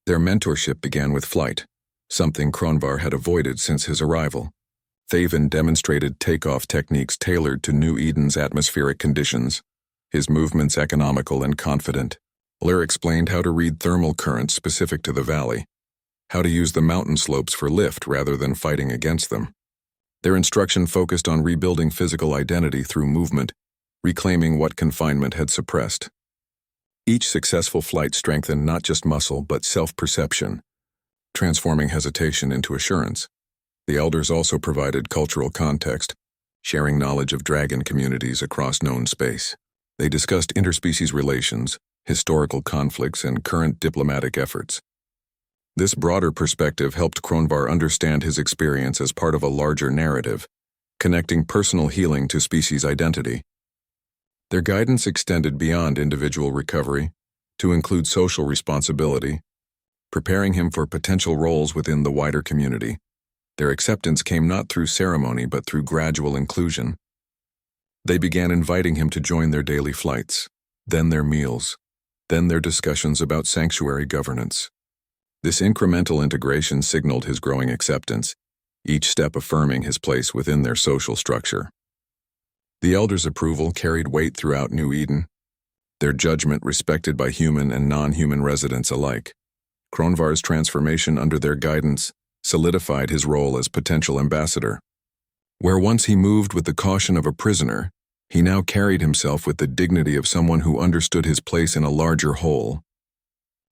Their mentorship began with flight, something Kronvar had avoided since his arrival. Thaven demonstrated takeoff techniques tailored to New Eden's atmospheric conditions, his movements economical and confident. Blair explained how to read thermal currents specific to the valley, how to use the mountain slopes for lift rather than fighting against them. Their instruction focused on rebuilding physical identity through movement, reclaiming what confinement had suppressed. Each successful flight strengthened not just muscle but self-perception, transforming hesitation into assurance. The elders also provided cultural context, sharing knowledge of dragon communities across known space. They discussed interspecies relations, historical conflicts, and current diplomatic efforts. This broader perspective helped Kronvar understand his experience as part of a larger narrative, connecting personal healing to species identity. Their guidance extended beyond individual recovery to include social responsibility, preparing him for potential roles within the wider community. Their acceptance came not through ceremony but through gradual inclusion. They began inviting him to join their daily flights, then their meals, then their discussions about sanctuary governance. This incremental integration signaled his growing acceptance, each step affirming his place within their social structure. The elders' approval carried weight throughout New Eden, their judgment respected by human and non-human residents alike. Kronvar's transformation under their guidance solidified his role as potential ambassador. Where once he moved with the caution of a prisoner, he now carried himself with the dignity of someone who understood his place in a larger whole.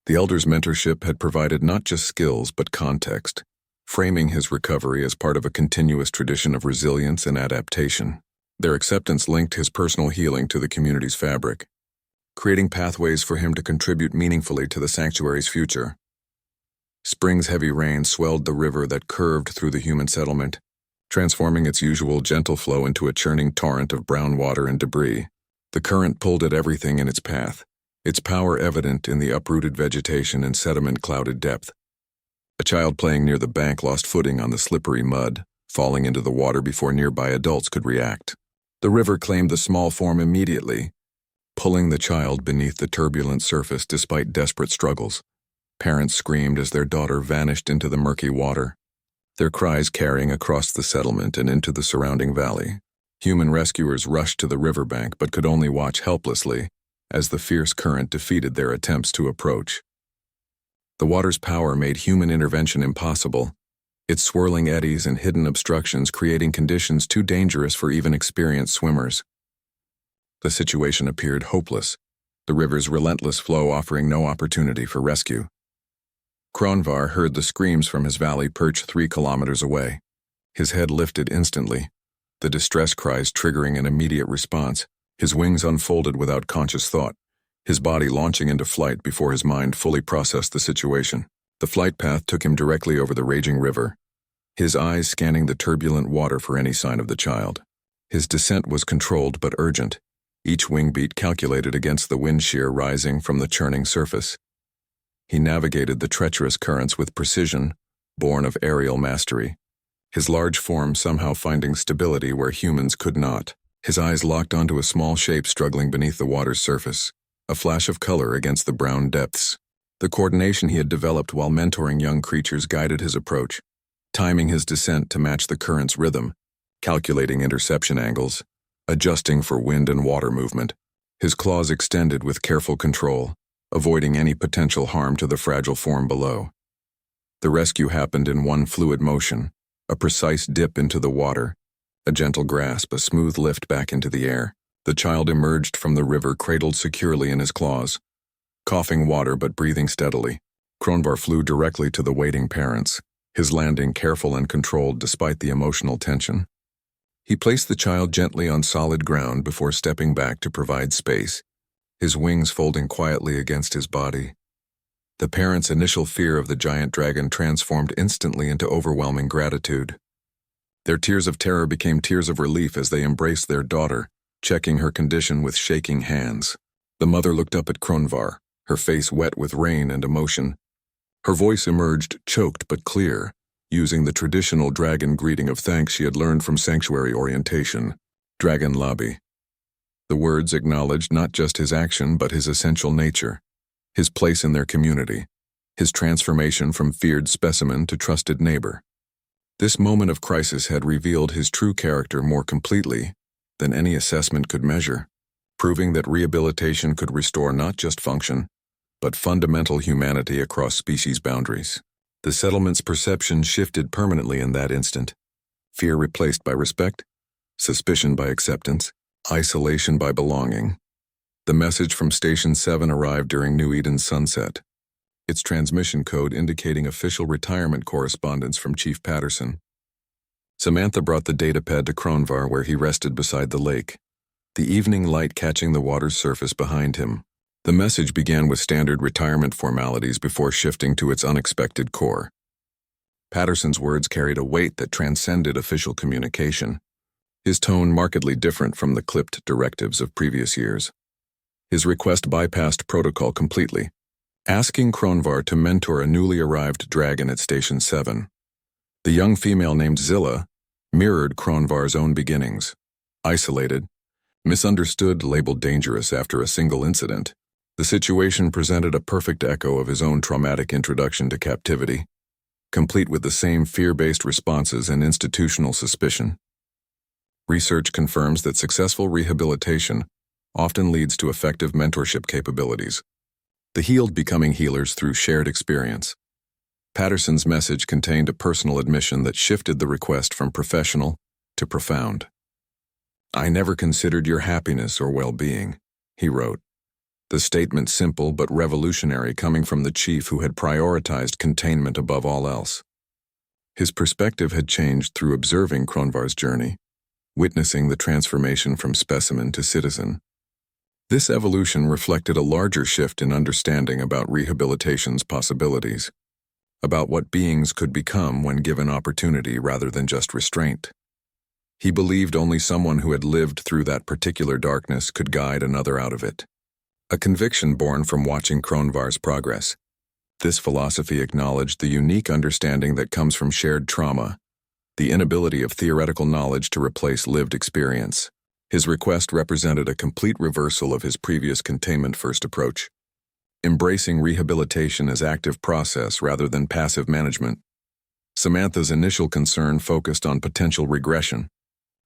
The elders' mentorship had provided not just skills but context, framing his recovery as part of a continuous tradition of resilience and adaptation. Their acceptance linked his personal healing to the community's fabric, creating pathways for him to contribute meaningfully to the sanctuary's future. Spring's heavy rain swelled the river that curved through the human settlement, transforming its usual gentle flow into a churning torrent of brown water and debris. The current pulled at everything in its path, its power evident in the uprooted vegetation and sediment-clouded depth. A child playing near the bank lost footing on the slippery mud, falling into the water before nearby adults could react. The river claimed the small form immediately, pulling the child beneath the turbulent surface despite desperate struggles. Parents screamed as their daughter vanished into the murky water, their cries carrying across the settlement and into the surrounding valley. Human rescuers rushed to the riverbank but could only watch helplessly as the fierce current defeated their attempts to approach. The water's power made human intervention impossible, its swirling eddies and hidden obstructions creating conditions too dangerous for even experienced swimmers. The situation appeared hopeless, the river's relentless flow offering no opportunity for rescue. Kronvar heard the screams from his valley perched 3 kilometers away. His head lifted instantly, the distress cries triggering an immediate response. His wings unfolded without conscious thought, his body launching into flight before his mind fully processed the situation. The flight path took him directly over the raging river, his eyes scanning the turbulent water for any sign of the child. His descent was controlled but urgent, each wing beat calculated against the wind shear rising from the churning surface. He navigated the treacherous currents with precision, born of aerial mastery, his large form somehow finding stability where humans could not. His eyes locked onto a small shape struggling beneath the water's surface, a flash of color against the brown depths. The coordination he had developed while mentoring young creatures guided his approach, timing his descent to match the current's rhythm, calculating interception angles, adjusting for wind and water movement. His claws extended with careful control, avoiding any potential harm to the fragile form below. The rescue happened in one fluid motion, a precise dip into the water, a gentle grasp, a smooth lift back into the air. The child emerged from the river cradled securely in his claws, coughing water but breathing steadily. Kronvar flew directly to the waiting parents, his landing careful and controlled despite the emotional tension. He placed the child gently on solid ground before stepping back to provide space, his wings folding quietly against his body. The parents' initial fear of the giant dragon transformed instantly into overwhelming gratitude. Their tears of terror became tears of relief as they embraced their daughter, checking her condition with shaking hands. The mother looked up at Kronvar, her face wet with rain and emotion. Her voice emerged choked but clear, using the traditional dragon greeting of thanks she had learned from sanctuary orientation. Dragon Lobby. The words acknowledged not just his action but his essential nature, his place in their community. his transformation from feared specimen to trusted neighbor. This moment of crisis had revealed his true character more completely than any assessment could measure, proving that rehabilitation could restore not just function, but fundamental humanity across species boundaries. The settlement's perception shifted permanently in that instant. Fear replaced by respect, suspicion by acceptance, isolation by belonging. The message from Station 7 arrived during New Eden's sunset, its transmission code indicating official retirement correspondence from Chief Patterson. Samantha brought the datapad to Kronvar, where he rested beside the lake, the evening light catching the water's surface behind him. The message began with standard retirement formalities before shifting to its unexpected core. Patterson's words carried a weight that transcended official communication, his tone markedly different from the clipped directives of previous years. His request bypassed protocol completely, asking Kronvar to mentor a newly arrived dragon at Station 7. The young female named Zilla mirrored Kronvar's own beginnings. Isolated, misunderstood, labeled dangerous after a single incident, the situation presented a perfect echo of his own traumatic introduction to captivity, complete with the same fear-based responses and institutional suspicion. Research confirms that successful rehabilitation often leads to effective mentorship capabilities, the healed becoming healers through shared experience. Patterson's message contained a personal admission that shifted the request from professional to profound. "I never considered your happiness or well-being," he wrote. The statement simple but revolutionary, coming from the chief who had prioritized containment above all else. His perspective had changed through observing Kronvar's journey, witnessing the transformation from specimen to citizen. This evolution reflected a larger shift in understanding about rehabilitation's possibilities, about what beings could become when given opportunity rather than just restraint. He believed only someone who had lived through that particular darkness could guide another out of it. A conviction born from watching Kronvar's progress. This philosophy acknowledged the unique understanding that comes from shared trauma, the inability of theoretical knowledge to replace lived experience. His request represented a complete reversal of his previous containment-first approach, embracing rehabilitation as active process rather than passive management. Samantha's initial concern focused on potential regression,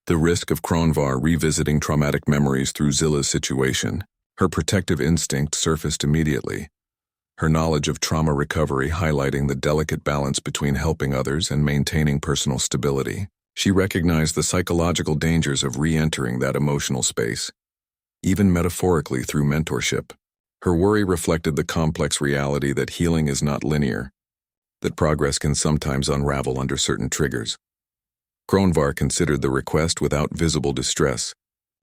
the risk of Kronvar revisiting traumatic memories through Zilla's situation. Her protective instinct surfaced immediately, her knowledge of trauma recovery highlighting the delicate balance between helping others and maintaining personal stability. She recognized the psychological dangers of re-entering that emotional space, even metaphorically through mentorship. Her worry reflected the complex reality that healing is not linear, that progress can sometimes unravel under certain triggers. Kronvar considered the request without visible distress,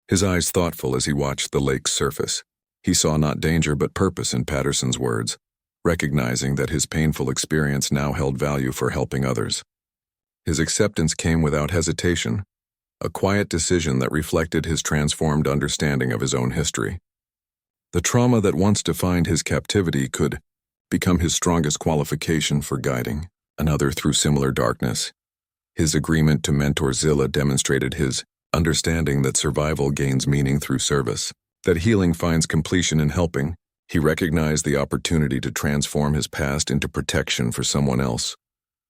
his eyes thoughtful as he watched the lake's surface. He saw not danger but purpose in Patterson's words, recognizing that his painful experience now held value for helping others. His acceptance came without hesitation, a quiet decision that reflected his transformed understanding of his own history. The trauma that once defined his captivity could become his strongest qualification for guiding another through similar darkness. His agreement to mentor Zilla demonstrated his understanding that survival gains meaning through service, that healing finds completion in helping. He recognized the opportunity to transform his past into protection for someone else,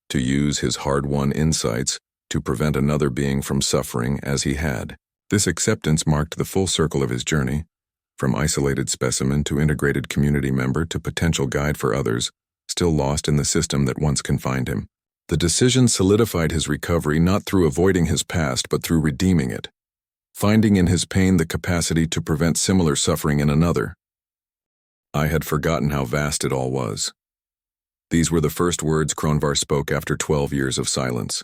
to use his hard-won insights to prevent another being from suffering as he had. This acceptance marked the full circle of his journey, from isolated specimen to integrated community member to potential guide for others, still lost in the system that once confined him. The decision solidified his recovery not through avoiding his past but through redeeming it, finding in his pain the capacity to prevent similar suffering in another. "I had forgotten how vast it all was." These were the first words Kronvar spoke after 12 years of silence.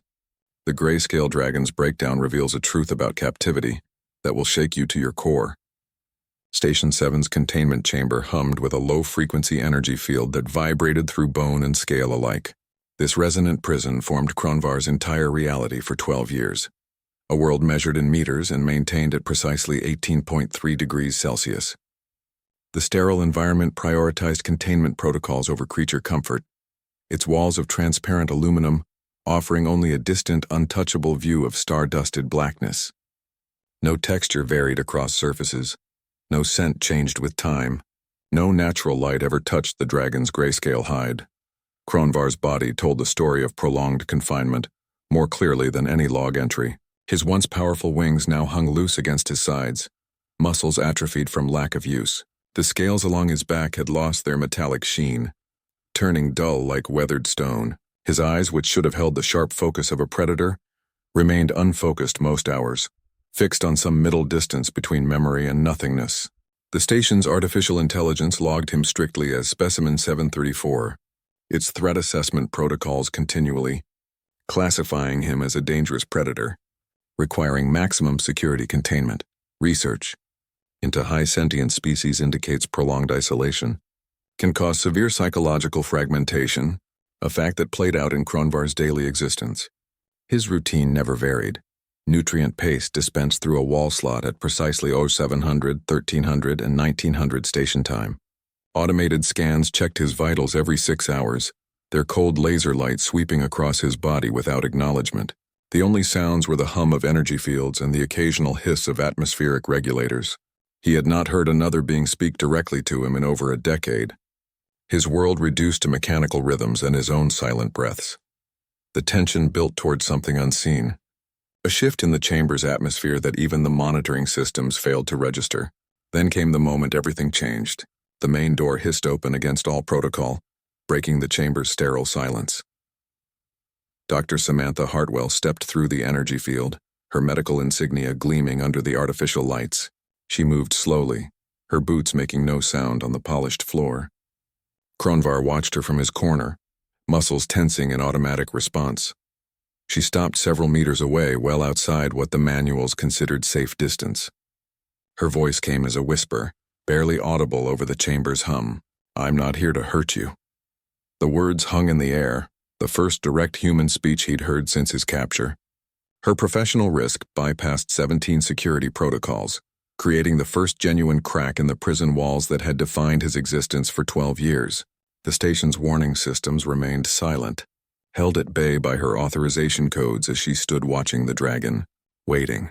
The grayscale dragon's breakdown reveals a truth about captivity that will shake you to your core. Station 7's containment chamber hummed with a low-frequency energy field that vibrated through bone and scale alike. This resonant prison formed Kronvar's entire reality for 12 years, a world measured in meters and maintained at precisely 18.3 degrees Celsius. The sterile environment prioritized containment protocols over creature comfort, its walls of transparent aluminum offering only a distant, untouchable view of star-dusted blackness. No texture varied across surfaces, no scent changed with time, no natural light ever touched the dragon's grayscale hide. Kronvar's body told the story of prolonged confinement, more clearly than any log entry. His once powerful wings now hung loose against his sides, muscles atrophied from lack of use. The scales along his back had lost their metallic sheen, turning dull like weathered stone. His eyes, which should have held the sharp focus of a predator, remained unfocused most hours, fixed on some middle distance between memory and nothingness. The station's artificial intelligence logged him strictly as Specimen 734, its threat assessment protocols continually classifying him as a dangerous predator, requiring maximum security containment. Research into high sentient species indicates prolonged isolation can cause severe psychological fragmentation, a fact that played out in Kronvar's daily existence. His routine never varied. Nutrient paste dispensed through a wall slot at precisely 0700, 1300, and 1900 station time. Automated scans checked his vitals every 6 hours, their cold laser light sweeping across his body without acknowledgement. The only sounds were the hum of energy fields and the occasional hiss of atmospheric regulators. He had not heard another being speak directly to him in over a decade. His world reduced to mechanical rhythms and his own silent breaths. The tension built toward something unseen. A shift in the chamber's atmosphere that even the monitoring systems failed to register. Then came the moment everything changed. The main door hissed open against all protocol, breaking the chamber's sterile silence. Dr. Samantha Hartwell stepped through the energy field, her medical insignia gleaming under the artificial lights. She moved slowly, her boots making no sound on the polished floor. Kronvar watched her from his corner, muscles tensing in automatic response. She stopped several meters away, well outside what the manuals considered safe distance. Her voice came as a whisper, barely audible over the chamber's hum. "I'm not here to hurt you." The words hung in the air, the first direct human speech he'd heard since his capture. Her professional risk bypassed 17 security protocols, creating the first genuine crack in the prison walls that had defined his existence for 12 years. The station's warning systems remained silent, held at bay by her authorization codes as she stood watching the dragon, waiting.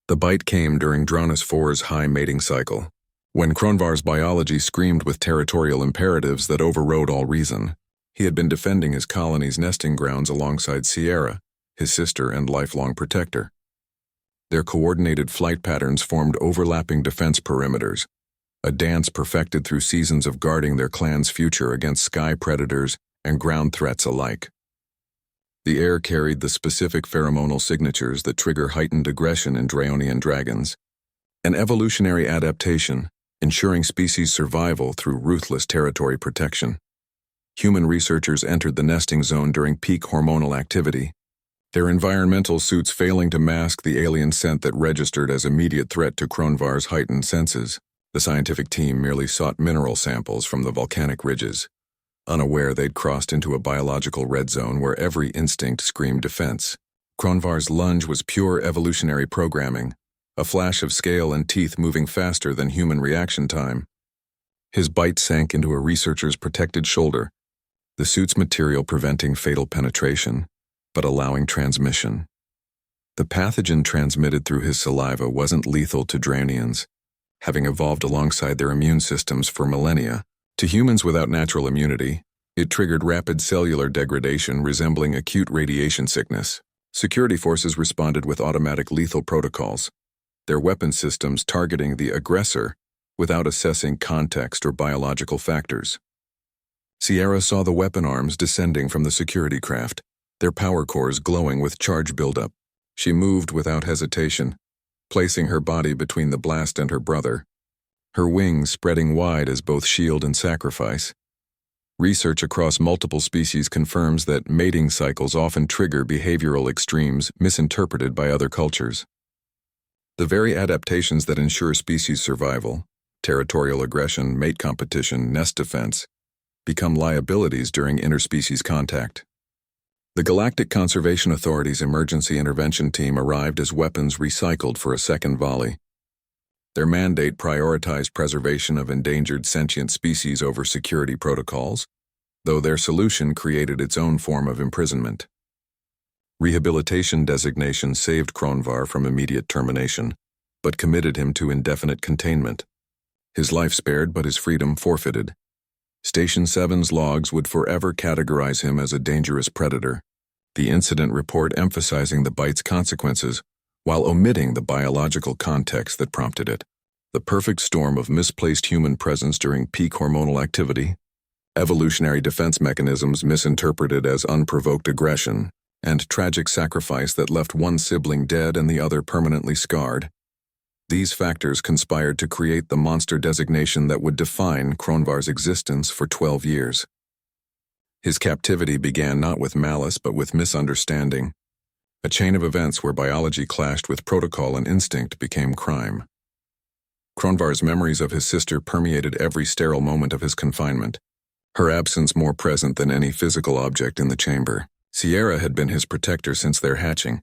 The bite came during Dronus 4's high mating cycle, when Kronvar's biology screamed with territorial imperatives that overrode all reason. He had been defending his colony's nesting grounds alongside Sierra, his sister and lifelong protector. Their coordinated flight patterns formed overlapping defense perimeters, a dance perfected through seasons of guarding their clan's future against sky predators and ground threats alike. The air carried the specific pheromonal signatures that trigger heightened aggression in Draonian dragons, an evolutionary adaptation, ensuring species survival through ruthless territory protection. Human researchers entered the nesting zone during peak hormonal activity, their environmental suits failing to mask the alien scent that registered as immediate threat to Kronvar's heightened senses. The scientific team merely sought mineral samples from the volcanic ridges, unaware they'd crossed into a biological red zone where every instinct screamed defense. Kronvar's lunge was pure evolutionary programming, a flash of scale and teeth moving faster than human reaction time. His bite sank into a researcher's protected shoulder, the suit's material preventing fatal penetration, but allowing transmission. The pathogen transmitted through his saliva wasn't lethal to Draonians, having evolved alongside their immune systems for millennia. To humans without natural immunity, it triggered rapid cellular degradation resembling acute radiation sickness. Security forces responded with automatic lethal protocols, their weapon systems targeting the aggressor without assessing context or biological factors. Sierra saw the weapon arms descending from the security craft, their power cores glowing with charge buildup. She moved without hesitation, placing her body between the blast and her brother, her wings spreading wide as both shield and sacrifice. Research across multiple species confirms that mating cycles often trigger behavioral extremes misinterpreted by other cultures. The very adaptations that ensure species survival, territorial aggression, mate competition, nest defense, become liabilities during interspecies contact. The Galactic Conservation Authority's emergency intervention team arrived as weapons recycled for a second volley. Their mandate prioritized preservation of endangered sentient species over security protocols, though their solution created its own form of imprisonment. Rehabilitation designation saved Kronvar from immediate termination, but committed him to indefinite containment. His life spared but his freedom forfeited. Station 7's logs would forever categorize him as a dangerous predator, the incident report emphasizing the bite's consequences while omitting the biological context that prompted it. The perfect storm of misplaced human presence during peak hormonal activity, evolutionary defense mechanisms misinterpreted as unprovoked aggression, and tragic sacrifice that left one sibling dead and the other permanently scarred. These factors conspired to create the monster designation that would define Kronvar's existence for 12 years. His captivity began not with malice but with misunderstanding. A chain of events where biology clashed with protocol and instinct became crime. Kronvar's memories of his sister permeated every sterile moment of his confinement, her absence more present than any physical object in the chamber. Sierra had been his protector since their hatching,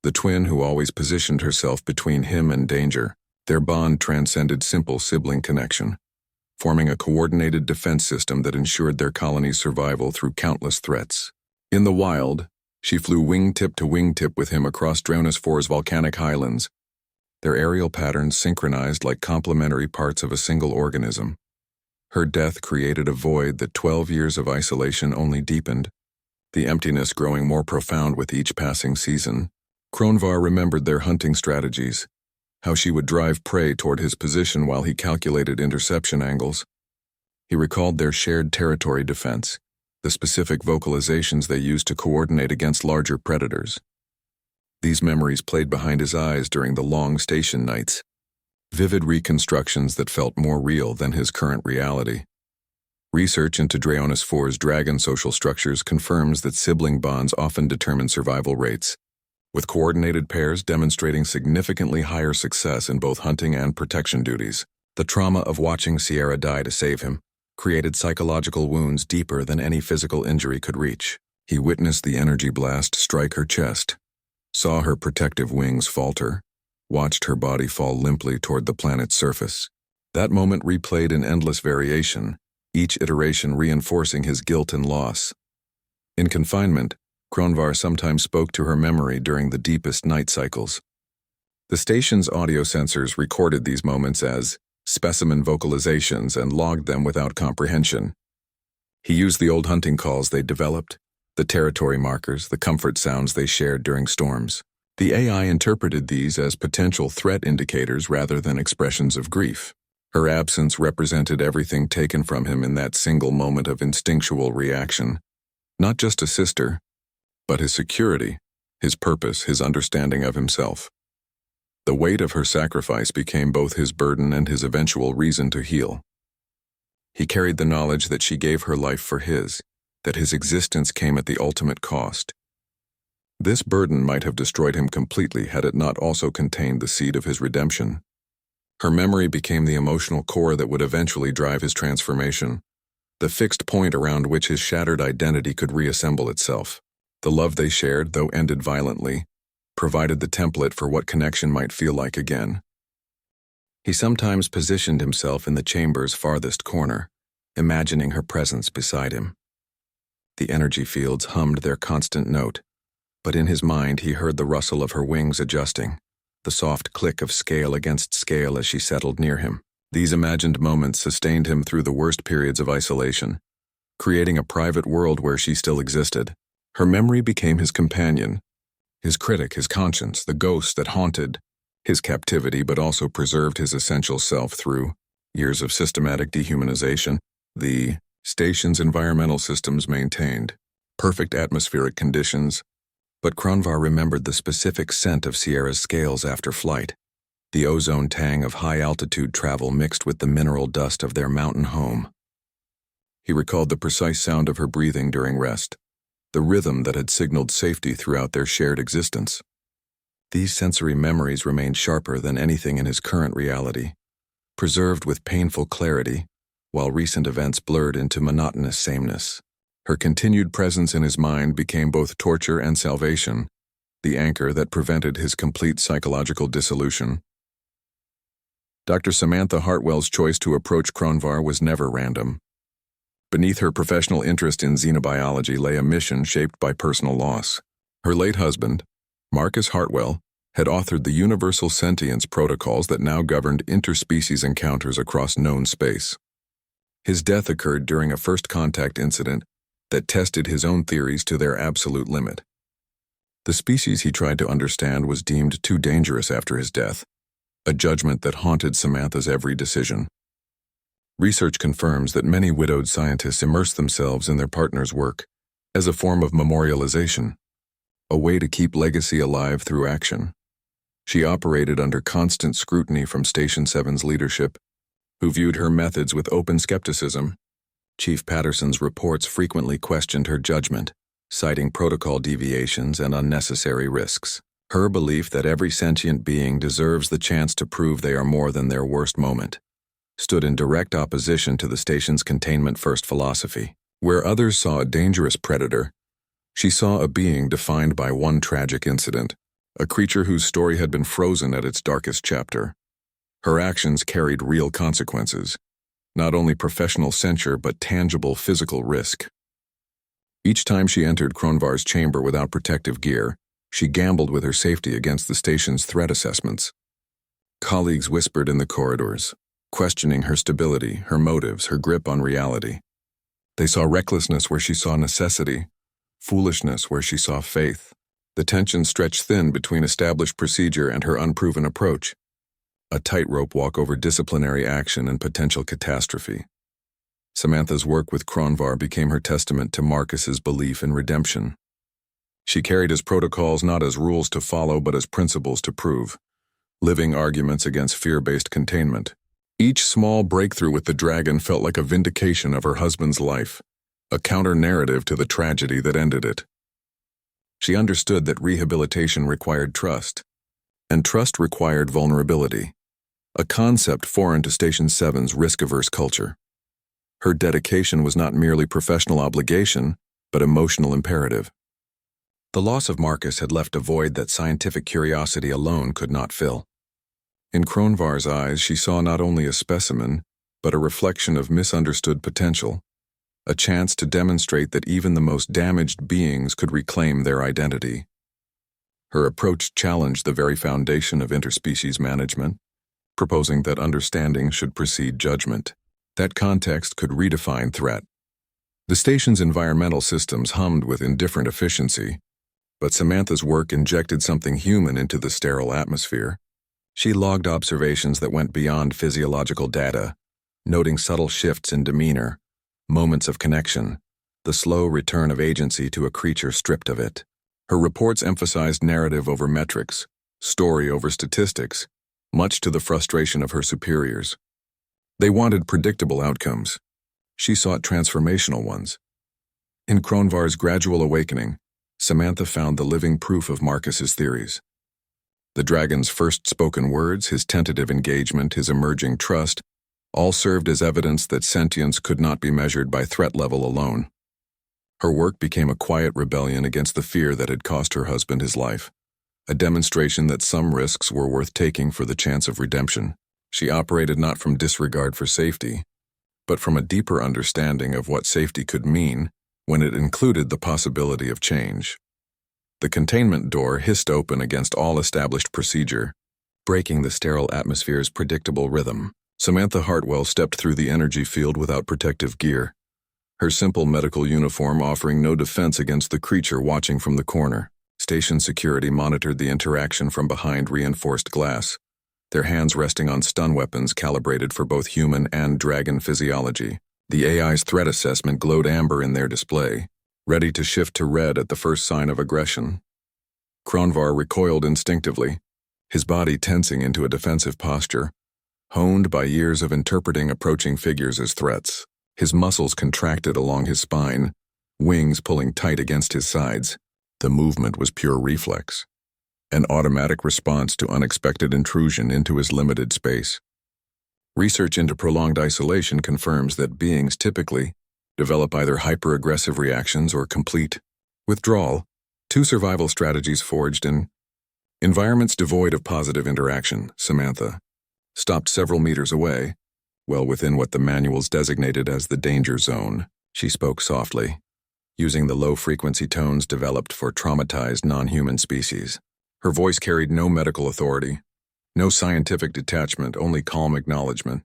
the twin who always positioned herself between him and danger. Their bond transcended simple sibling connection, forming a coordinated defense system that ensured their colony's survival through countless threats. In the wild, she flew wingtip to wingtip with him across Dronis 4's volcanic highlands, their aerial patterns synchronized like complementary parts of a single organism. Her death created a void that 12 years of isolation only deepened, the emptiness growing more profound with each passing season. Kronvar remembered their hunting strategies, how she would drive prey toward his position while he calculated interception angles. He recalled their shared territory defense, the specific vocalizations they used to coordinate against larger predators. These memories played behind his eyes during the long station nights, vivid reconstructions that felt more real than his current reality. Research into Dronis 4's dragon social structures confirms that sibling bonds often determine survival rates, with coordinated pairs demonstrating significantly higher success in both hunting and protection duties. The trauma of watching Sierra die to save him created psychological wounds deeper than any physical injury could reach. He witnessed the energy blast strike her chest, saw her protective wings falter, watched her body fall limply toward the planet's surface. That moment replayed in endless variation, each iteration reinforcing his guilt and loss. In confinement, Kronvar sometimes spoke to her memory during the deepest night cycles. The station's audio sensors recorded these moments as specimen vocalizations and logged them without comprehension. He used the old hunting calls they developed, the territory markers, the comfort sounds they shared during storms. The AI interpreted these as potential threat indicators rather than expressions of grief. Her absence represented everything taken from him in that single moment of instinctual reaction. Not just a sister, but his security, his purpose, his understanding of himself. The weight of her sacrifice became both his burden and his eventual reason to heal. He carried the knowledge that she gave her life for his, that his existence came at the ultimate cost. This burden might have destroyed him completely had it not also contained the seed of his redemption. Her memory became the emotional core that would eventually drive his transformation, the fixed point around which his shattered identity could reassemble itself. The love they shared, though ended violently, provided the template for what connection might feel like again. He sometimes positioned himself in the chamber's farthest corner, imagining her presence beside him. The energy fields hummed their constant note, but in his mind he heard the rustle of her wings adjusting, the soft click of scale against scale as she settled near him. These imagined moments sustained him through the worst periods of isolation, creating a private world where she still existed. Her memory became his companion, his critic, his conscience, the ghost that haunted his captivity but also preserved his essential self through years of systematic dehumanization. The station's environmental systems maintained perfect atmospheric conditions, but Kronvar remembered the specific scent of Sierra's scales after flight, the ozone tang of high-altitude travel mixed with the mineral dust of their mountain home. He recalled the precise sound of her breathing during rest, the rhythm that had signaled safety throughout their shared existence. These sensory memories remained sharper than anything in his current reality, preserved with painful clarity, while recent events blurred into monotonous sameness. Her continued presence in his mind became both torture and salvation, the anchor that prevented his complete psychological dissolution. Dr. Samantha Hartwell's choice to approach Kronvar was never random. Beneath her professional interest in xenobiology lay a mission shaped by personal loss. Her late husband, Marcus Hartwell, had authored the universal sentience protocols that now governed interspecies encounters across known space. His death occurred during a first contact incident that tested his own theories to their absolute limit. The species he tried to understand was deemed too dangerous after his death, a judgment that haunted Samantha's every decision. Research confirms that many widowed scientists immerse themselves in their partner's work as a form of memorialization, a way to keep legacy alive through action. She operated under constant scrutiny from Station 7's leadership, who viewed her methods with open skepticism. Chief Patterson's reports frequently questioned her judgment, citing protocol deviations and unnecessary risks. Her belief that every sentient being deserves the chance to prove they are more than their worst moment stood in direct opposition to the station's containment-first philosophy. Where others saw a dangerous predator, she saw a being defined by one tragic incident, a creature whose story had been frozen at its darkest chapter. Her actions carried real consequences, not only professional censure but tangible physical risk. Each time she entered Kronvar's chamber without protective gear, she gambled with her safety against the station's threat assessments. Colleagues whispered in the corridors, questioning her stability, her motives, her grip on reality. They saw recklessness where she saw necessity, foolishness where she saw faith. The tension stretched thin between established procedure and her unproven approach, a tightrope walk over disciplinary action and potential catastrophe. Samantha's work with Kronvar became her testament to Marcus's belief in redemption. She carried his protocols not as rules to follow but as principles to prove, living arguments against fear-based containment. Each small breakthrough with the dragon felt like a vindication of her husband's life, a counter-narrative to the tragedy that ended it. She understood that rehabilitation required trust, and trust required vulnerability, a concept foreign to Station 7's risk-averse culture. Her dedication was not merely professional obligation, but emotional imperative. The loss of Marcus had left a void that scientific curiosity alone could not fill. In Kronvar's eyes, she saw not only a specimen, but a reflection of misunderstood potential, a chance to demonstrate that even the most damaged beings could reclaim their identity. Her approach challenged the very foundation of interspecies management, proposing that understanding should precede judgment. That context could redefine threat. The station's environmental systems hummed with indifferent efficiency, but Samantha's work injected something human into the sterile atmosphere. She logged observations that went beyond physiological data, noting subtle shifts in demeanor, moments of connection, the slow return of agency to a creature stripped of it. Her reports emphasized narrative over metrics, story over statistics, much to the frustration of her superiors. They wanted predictable outcomes. She sought transformational ones. In Kronvar's gradual awakening, Samantha found the living proof of Marcus's theories. The dragon's first spoken words, his tentative engagement, his emerging trust, all served as evidence that sentience could not be measured by threat level alone. Her work became a quiet rebellion against the fear that had cost her husband his life, a demonstration that some risks were worth taking for the chance of redemption. She operated not from disregard for safety, but from a deeper understanding of what safety could mean when it included the possibility of change. The containment door hissed open against all established procedure, breaking the sterile atmosphere's predictable rhythm. Samantha Hartwell stepped through the energy field without protective gear, her simple medical uniform offering no defense against the creature watching from the corner. Station security monitored the interaction from behind reinforced glass, their hands resting on stun weapons calibrated for both human and dragon physiology. The AI's threat assessment glowed amber in their display, ready to shift to red at the first sign of aggression. Kronvar recoiled instinctively, his body tensing into a defensive posture, honed by years of interpreting approaching figures as threats. His muscles contracted along his spine, wings pulling tight against his sides. The movement was pure reflex, an automatic response to unexpected intrusion into his limited space. Research into prolonged isolation confirms that beings typically develop either hyper-aggressive reactions or complete withdrawal, two survival strategies forged in environments devoid of positive interaction. Samantha stopped several meters away, well within what the manuals designated as the danger zone. She spoke softly, using the low-frequency tones developed for traumatized non-human species. Her voice carried no medical authority, no scientific detachment, only calm acknowledgement.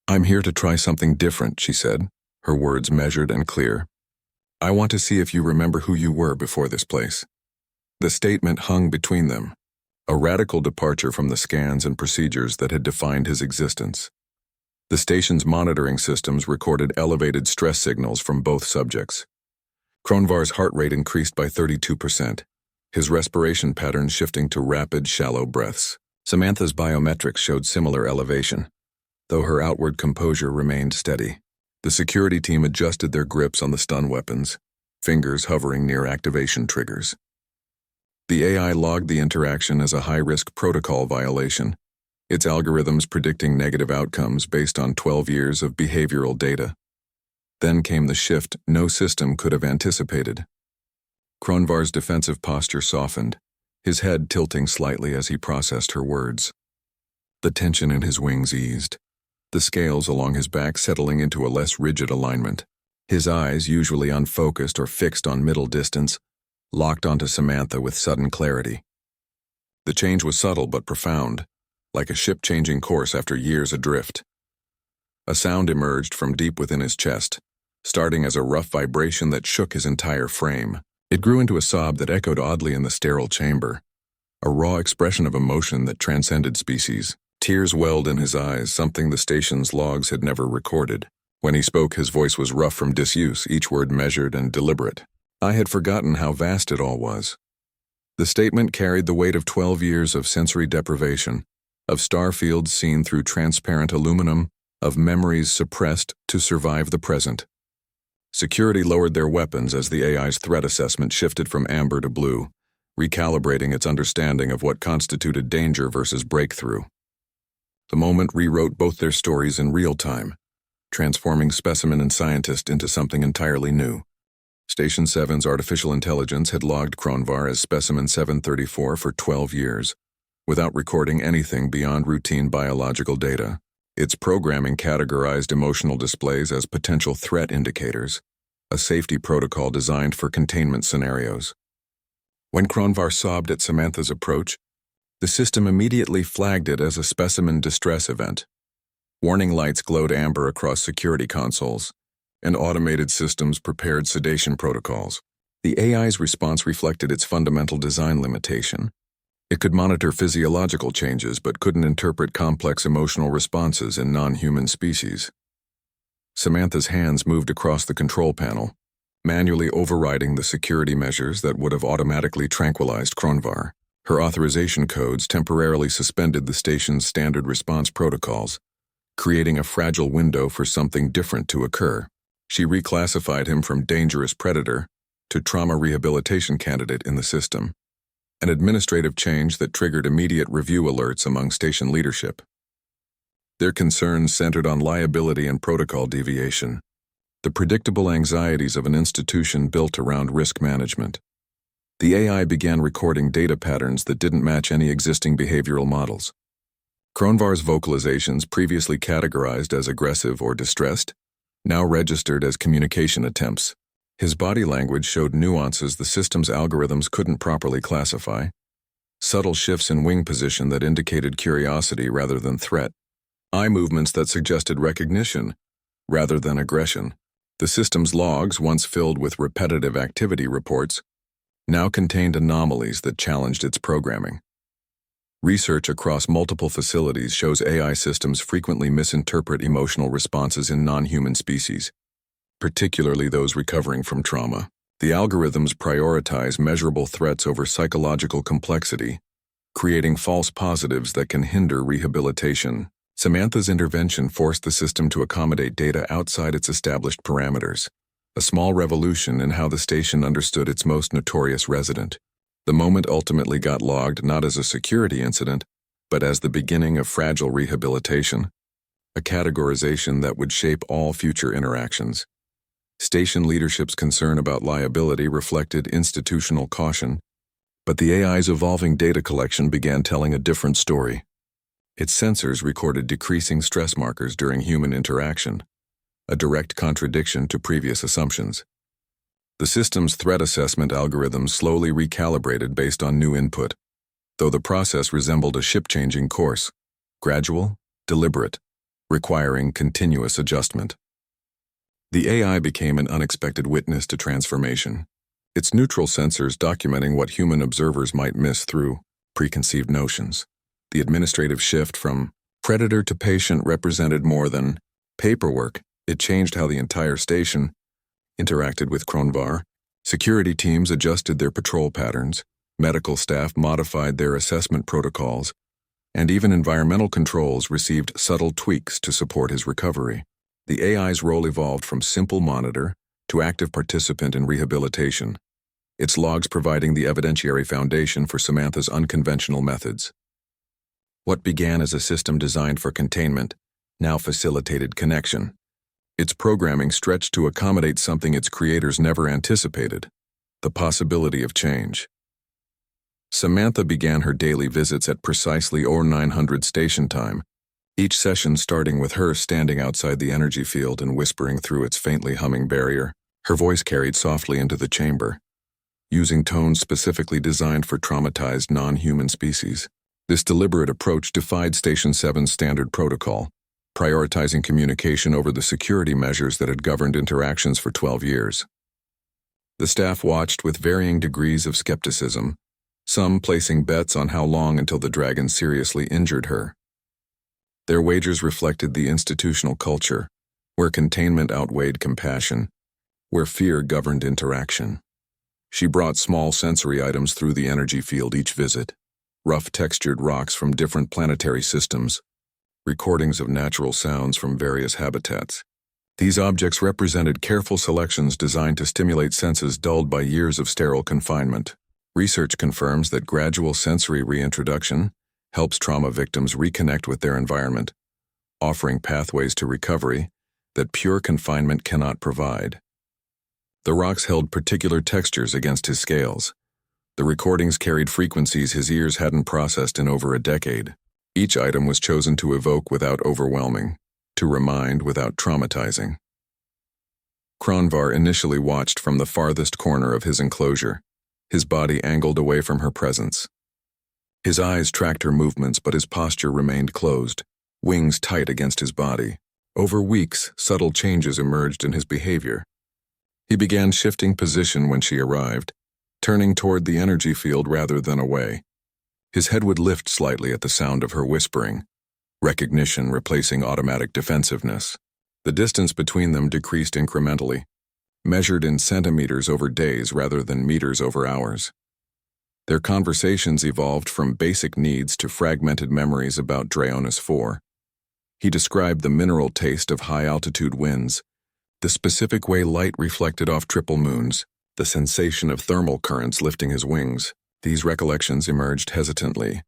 "I'm here to try something different," she said, her words measured and clear. "I want to see if you remember who you were before this place." The statement hung between them, a radical departure from the scans and procedures that had defined his existence. The station's monitoring systems recorded elevated stress signals from both subjects. Kronvar's heart rate increased by 32%, his respiration patterns shifting to rapid, shallow breaths. Samantha's biometrics showed similar elevation, though her outward composure remained steady. The security team adjusted their grips on the stun weapons, fingers hovering near activation triggers. The AI logged the interaction as a high-risk protocol violation, its algorithms predicting negative outcomes based on 12 years of behavioral data. Then came the shift no system could have anticipated. Kronvar's defensive posture softened, his head tilting slightly as he processed her words. The tension in his wings eased, the scales along his back settling into a less rigid alignment. His eyes, usually unfocused or fixed on middle distance, locked onto Samantha with sudden clarity. The change was subtle but profound, like a ship changing course after years adrift. A sound emerged from deep within his chest, starting as a rough vibration that shook his entire frame. It grew into a sob that echoed oddly in the sterile chamber, a raw expression of emotion that transcended species. Tears welled in his eyes, something the station's logs had never recorded. When he spoke, his voice was rough from disuse, each word measured and deliberate. I had forgotten how vast it all was. The statement carried the weight of 12 years of sensory deprivation, of star fields seen through transparent aluminum, of memories suppressed to survive the present. Security lowered their weapons as the AI's threat assessment shifted from amber to blue, recalibrating its understanding of what constituted danger versus breakthrough. The moment rewrote both their stories in real time, transforming specimen and scientist into something entirely new. Station 7's artificial intelligence had logged Kronvar as Specimen 734 for 12 years, without recording anything beyond routine biological data. Its programming categorized emotional displays as potential threat indicators, a safety protocol designed for containment scenarios. When Kronvar sobbed at Samantha's approach, the system immediately flagged it as a specimen distress event. Warning lights glowed amber across security consoles, and automated systems prepared sedation protocols. The AI's response reflected its fundamental design limitation. It could monitor physiological changes but couldn't interpret complex emotional responses in non-human species. Samantha's hands moved across the control panel, manually overriding the security measures that would have automatically tranquilized Kronvar. Her authorization codes temporarily suspended the station's standard response protocols, creating a fragile window for something different to occur. She reclassified him from dangerous predator to trauma rehabilitation candidate in the system, an administrative change that triggered immediate review alerts among station leadership. Their concerns centered on liability and protocol deviation, the predictable anxieties of an institution built around risk management. The AI began recording data patterns that didn't match any existing behavioral models. Kronvar's vocalizations, previously categorized as aggressive or distressed, now registered as communication attempts. His body language showed nuances the system's algorithms couldn't properly classify, subtle shifts in wing position that indicated curiosity rather than threat, eye movements that suggested recognition rather than aggression. The system's logs, once filled with repetitive activity reports, now contained anomalies that challenged its programming. Research across multiple facilities shows AI systems frequently misinterpret emotional responses in non-human species, particularly those recovering from trauma. The algorithms prioritize measurable threats over psychological complexity, creating false positives that can hinder rehabilitation. Samantha's intervention forced the system to accommodate data outside its established parameters, a small revolution in how the station understood its most notorious resident. The moment ultimately got logged not as a security incident, but as the beginning of fragile rehabilitation, a categorization that would shape all future interactions. Station leadership's concern about liability reflected institutional caution, but the AI's evolving data collection began telling a different story. Its sensors recorded decreasing stress markers during human interaction, a direct contradiction to previous assumptions. The system's threat assessment algorithms slowly recalibrated based on new input, though the process resembled a ship-changing course, gradual, deliberate, requiring continuous adjustment. The AI became an unexpected witness to transformation, its neutral sensors documenting what human observers might miss through preconceived notions. The administrative shift from predator to patient represented more than paperwork. It changed how the entire station interacted with Kronvar. Security teams adjusted their patrol patterns, medical staff modified their assessment protocols, and even environmental controls received subtle tweaks to support his recovery. The AI's role evolved from simple monitor to active participant in rehabilitation, its logs providing the evidentiary foundation for Samantha's unconventional methods. What began as a system designed for containment now facilitated connection. Its programming stretched to accommodate something its creators never anticipated: the possibility of change. Samantha began her daily visits at precisely 0900 station time, each session starting with her standing outside the energy field and whispering through its faintly humming barrier. Her voice carried softly into the chamber, using tones specifically designed for traumatized non-human species. This deliberate approach defied Station 7's standard protocol, prioritizing communication over the security measures that had governed interactions for 12 years. The staff watched with varying degrees of skepticism, some placing bets on how long until the dragon seriously injured her. Their wagers reflected the institutional culture, where containment outweighed compassion, where fear governed interaction. She brought small sensory items through the energy field each visit: rough textured rocks from different planetary systems, recordings of natural sounds from various habitats. These objects represented careful selections designed to stimulate senses dulled by years of sterile confinement. Research confirms that gradual sensory reintroduction helps trauma victims reconnect with their environment, offering pathways to recovery that pure confinement cannot provide. The rocks held particular textures against his scales. The recordings carried frequencies his ears hadn't processed in over a decade. Each item was chosen to evoke without overwhelming, to remind without traumatizing. Kronvar initially watched from the farthest corner of his enclosure, his body angled away from her presence. His eyes tracked her movements, but his posture remained closed, wings tight against his body. Over weeks, subtle changes emerged in his behavior. He began shifting position when she arrived, turning toward the energy field rather than away. His head would lift slightly at the sound of her whispering, recognition replacing automatic defensiveness. The distance between them decreased incrementally, measured in centimeters over days rather than meters over hours. Their conversations evolved from basic needs to fragmented memories about Draonis 4. He described the mineral taste of high-altitude winds, the specific way light reflected off triple moons, the sensation of thermal currents lifting his wings. These recollections emerged hesitantly,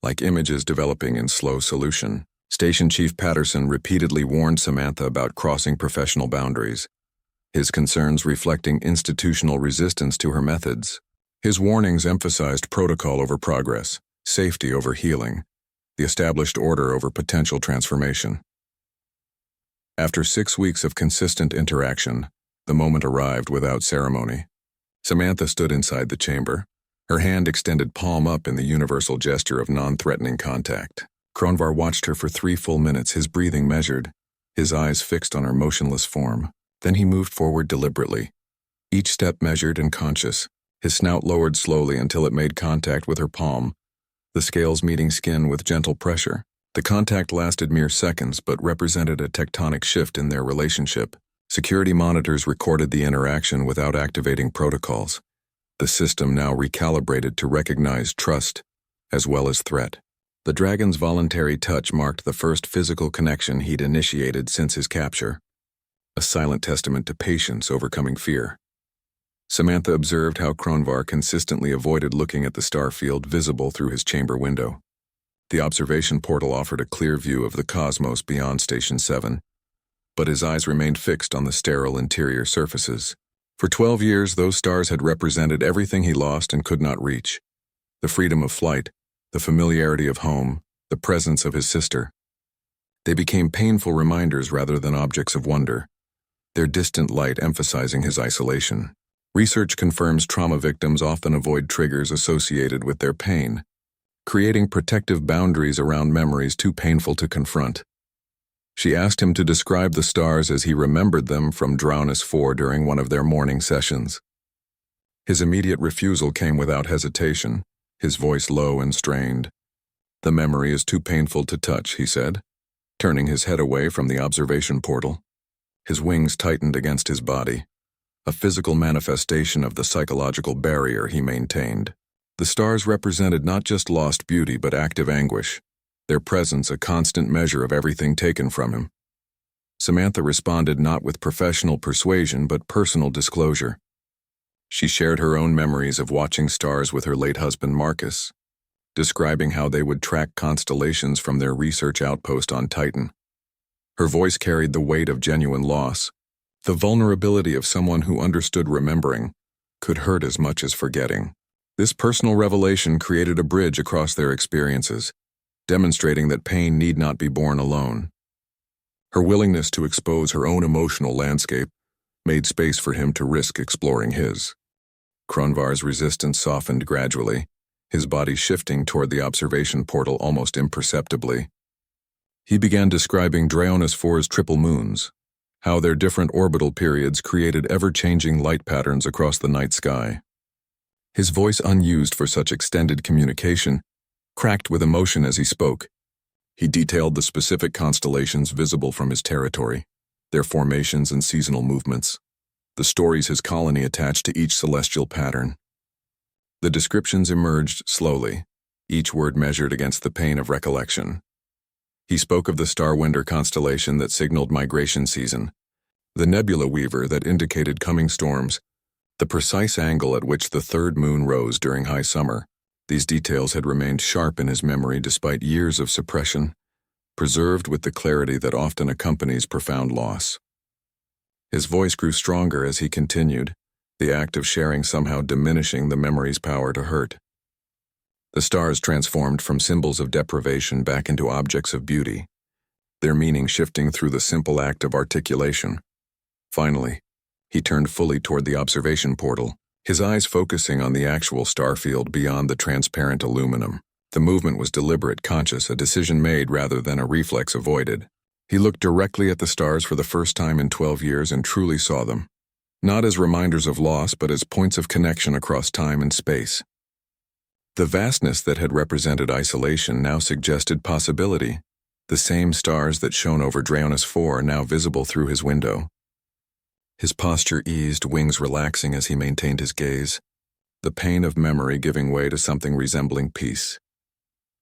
like images developing in slow solution. Station Chief Patterson repeatedly warned Samantha about crossing professional boundaries, his concerns reflecting institutional resistance to her methods. His warnings emphasized protocol over progress, safety over healing, the established order over potential transformation. After 6 weeks of consistent interaction, the moment arrived without ceremony. Samantha stood inside the chamber, her hand extended palm up in the universal gesture of non-threatening contact. Kronvar watched her for 3 full minutes, his breathing measured, his eyes fixed on her motionless form. Then he moved forward deliberately, each step measured and conscious, his snout lowered slowly until it made contact with her palm, the scales meeting skin with gentle pressure. The contact lasted mere seconds but represented a tectonic shift in their relationship. Security monitors recorded the interaction without activating protocols. The system now recalibrated to recognize trust as well as threat. The dragon's voluntary touch marked the first physical connection he'd initiated since his capture, a silent testament to patience overcoming fear. Samantha observed how Kronvar consistently avoided looking at the star field visible through his chamber window. The observation portal offered a clear view of the cosmos beyond Station 7, but his eyes remained fixed on the sterile interior surfaces. For 12 years, those stars had represented everything he lost and could not reach: the freedom of flight, the familiarity of home, the presence of his sister. They became painful reminders rather than objects of wonder, their distant light emphasizing his isolation. Research confirms trauma victims often avoid triggers associated with their pain, creating protective boundaries around memories too painful to confront. She asked him to describe the stars as he remembered them from Drownus 4 during one of their morning sessions. His immediate refusal came without hesitation, his voice low and strained. "The memory is too painful to touch," he said, turning his head away from the observation portal. His wings tightened against his body, a physical manifestation of the psychological barrier he maintained. The stars represented not just lost beauty but active anguish, their presence a constant measure of everything taken from him. Samantha responded not with professional persuasion but personal disclosure. She shared her own memories of watching stars with her late husband Marcus, describing how they would track constellations from their research outpost on Titan. Her voice carried the weight of genuine loss. The vulnerability of someone who understood remembering could hurt as much as forgetting. This personal revelation created a bridge across their experiences, demonstrating that pain need not be borne alone. Her willingness to expose her own emotional landscape made space for him to risk exploring his. Kronvar's resistance softened gradually, his body shifting toward the observation portal almost imperceptibly. He began describing Drownus 4's triple moons, how their different orbital periods created ever-changing light patterns across the night sky. His voice, unused for such extended communication, cracked with emotion as he spoke. He detailed the specific constellations visible from his territory, their formations and seasonal movements, the stories his colony attached to each celestial pattern. The descriptions emerged slowly, each word measured against the pain of recollection. He spoke of the Starwinder constellation that signaled migration season, the nebula weaver that indicated coming storms, the precise angle at which the third moon rose during high summer. These details had remained sharp in his memory despite years of suppression, preserved with the clarity that often accompanies profound loss. His voice grew stronger as he continued, the act of sharing somehow diminishing the memory's power to hurt. The stars transformed from symbols of deprivation back into objects of beauty, their meaning shifting through the simple act of articulation. Finally, he turned fully toward the observation portal, his eyes focusing on the actual star field beyond the transparent aluminum. The movement was deliberate, conscious, a decision made rather than a reflex avoided. He looked directly at the stars for the first time in 12 years and truly saw them, not as reminders of loss but as points of connection across time and space. The vastness that had represented isolation now suggested possibility, the same stars that shone over Drownus 4 now visible through his window. His posture eased, wings relaxing as he maintained his gaze, the pain of memory giving way to something resembling peace.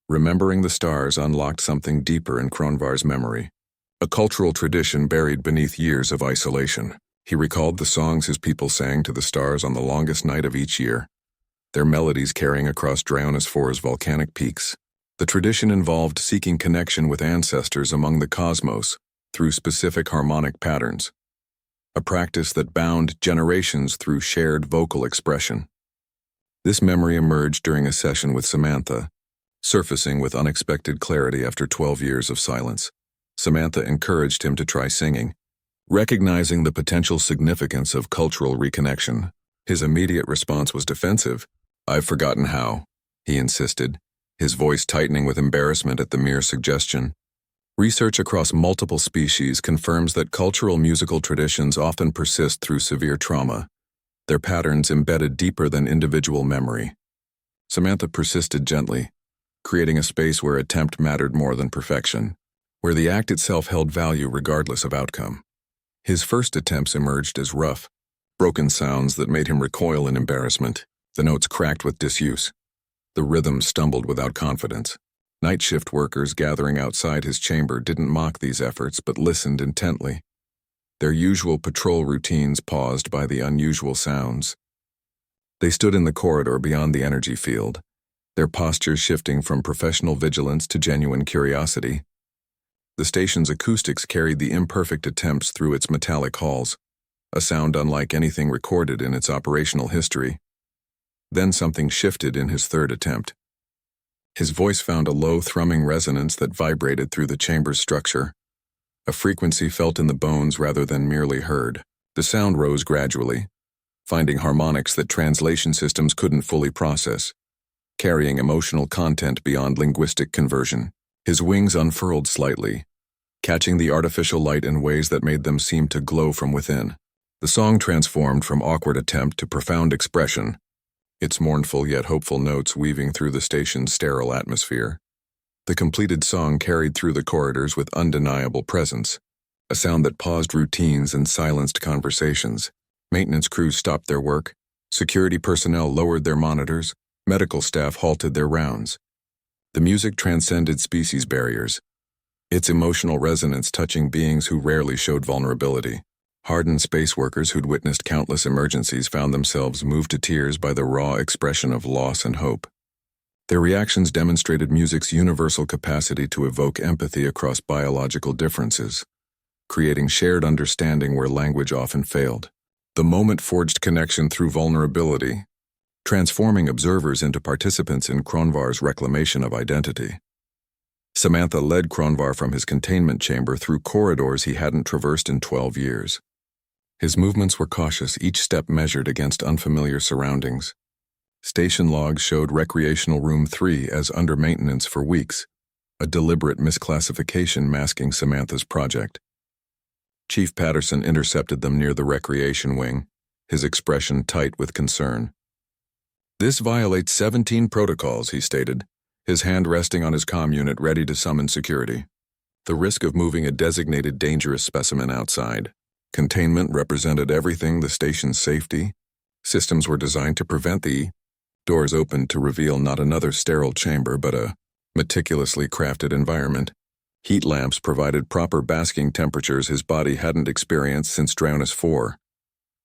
Remembering the stars unlocked something deeper in Kronvar's memory, a cultural tradition buried beneath years of isolation. He recalled the songs his people sang to the stars on the longest night of each year, their melodies carrying across Drownus 4's volcanic peaks. The tradition involved seeking connection with ancestors among the cosmos through specific harmonic patterns, a practice that bound generations through shared vocal expression. This memory emerged during a session with Samantha, surfacing with unexpected clarity after 12 years of silence. Samantha encouraged him to try singing, recognizing the potential significance of cultural reconnection. His immediate response was defensive. "I've forgotten how," he insisted, his voice tightening with embarrassment at the mere suggestion. Research across multiple species confirms that cultural musical traditions often persist through severe trauma, their patterns embedded deeper than individual memory. Samantha persisted gently, creating a space where attempt mattered more than perfection, where the act itself held value regardless of outcome. His first attempts emerged as rough, broken sounds that made him recoil in embarrassment. The notes cracked with disuse. The rhythm stumbled without confidence. Night shift workers gathering outside his chamber didn't mock these efforts but listened intently, their usual patrol routines paused by the unusual sounds. They stood in the corridor beyond the energy field, their postures shifting from professional vigilance to genuine curiosity. The station's acoustics carried the imperfect attempts through its metallic halls, a sound unlike anything recorded in its operational history. Then something shifted in his third attempt. His voice found a low, thrumming resonance that vibrated through the chamber's structure, a frequency felt in the bones rather than merely heard. The sound rose gradually, finding harmonics that translation systems couldn't fully process, carrying emotional content beyond linguistic conversion. His wings unfurled slightly, catching the artificial light in ways that made them seem to glow from within. The song transformed from awkward attempt to profound expression, its mournful yet hopeful notes weaving through the station's sterile atmosphere. The completed song carried through the corridors with undeniable presence, a sound that paused routines and silenced conversations. Maintenance crews stopped their work, security personnel lowered their monitors, medical staff halted their rounds. The music transcended species barriers, its emotional resonance touching beings who rarely showed vulnerability. Hardened space workers who'd witnessed countless emergencies found themselves moved to tears by the raw expression of loss and hope. Their reactions demonstrated music's universal capacity to evoke empathy across biological differences, creating shared understanding where language often failed. The moment forged connection through vulnerability, transforming observers into participants in Kronvar's reclamation of identity. Samantha led Kronvar from his containment chamber through corridors he hadn't traversed in 12 years. His movements were cautious, each step measured against unfamiliar surroundings. Station logs showed Recreational Room 3 as under maintenance for weeks, a deliberate misclassification masking Samantha's project. Chief Patterson intercepted them near the recreation wing, his expression tight with concern. "This violates 17 protocols," he stated, his hand resting on his comm unit ready to summon security. The risk of moving a designated dangerous specimen outside. Containment represented everything: the station's safety. Systems were designed to prevent the doors opened to reveal not another sterile chamber but a meticulously crafted environment. Heat lamps provided proper basking temperatures his body hadn't experienced since Draunus 4,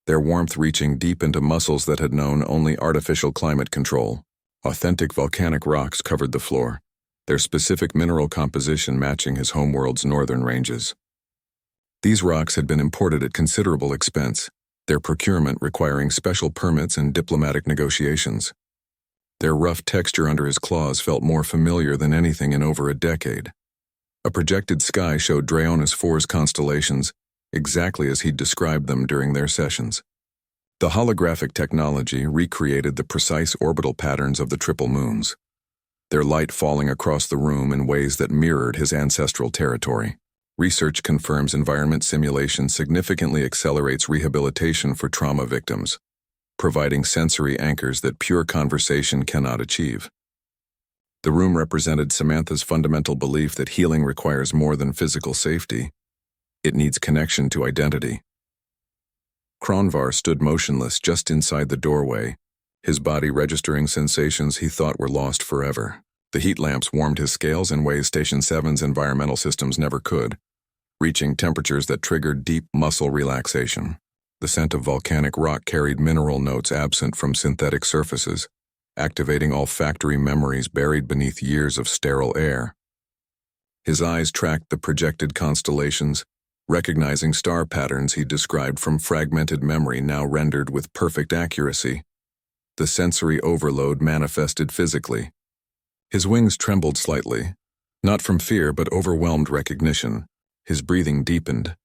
their warmth reaching deep into muscles that had known only artificial climate control. Authentic volcanic rocks covered the floor, their specific mineral composition matching his homeworld's northern ranges. These rocks had been imported at considerable expense, their procurement requiring special permits and diplomatic negotiations. Their rough texture under his claws felt more familiar than anything in over a decade. A projected sky showed Draunus 4's constellations exactly as he'd described them during their sessions. The holographic technology recreated the precise orbital patterns of the triple moons, their light falling across the room in ways that mirrored his ancestral territory. Research confirms environment simulation significantly accelerates rehabilitation for trauma victims, providing sensory anchors that pure conversation cannot achieve. The room represented Samantha's fundamental belief that healing requires more than physical safety. It needs connection to identity. Kronvar stood motionless just inside the doorway, his body registering sensations he thought were lost forever. The heat lamps warmed his scales in ways Station 7's environmental systems never could, reaching temperatures that triggered deep muscle relaxation. The scent of volcanic rock carried mineral notes absent from synthetic surfaces, activating olfactory memories buried beneath years of sterile air. His eyes tracked the projected constellations, recognizing star patterns he described from fragmented memory now rendered with perfect accuracy. The sensory overload manifested physically. His wings trembled slightly, not from fear but overwhelmed recognition. His breathing deepened,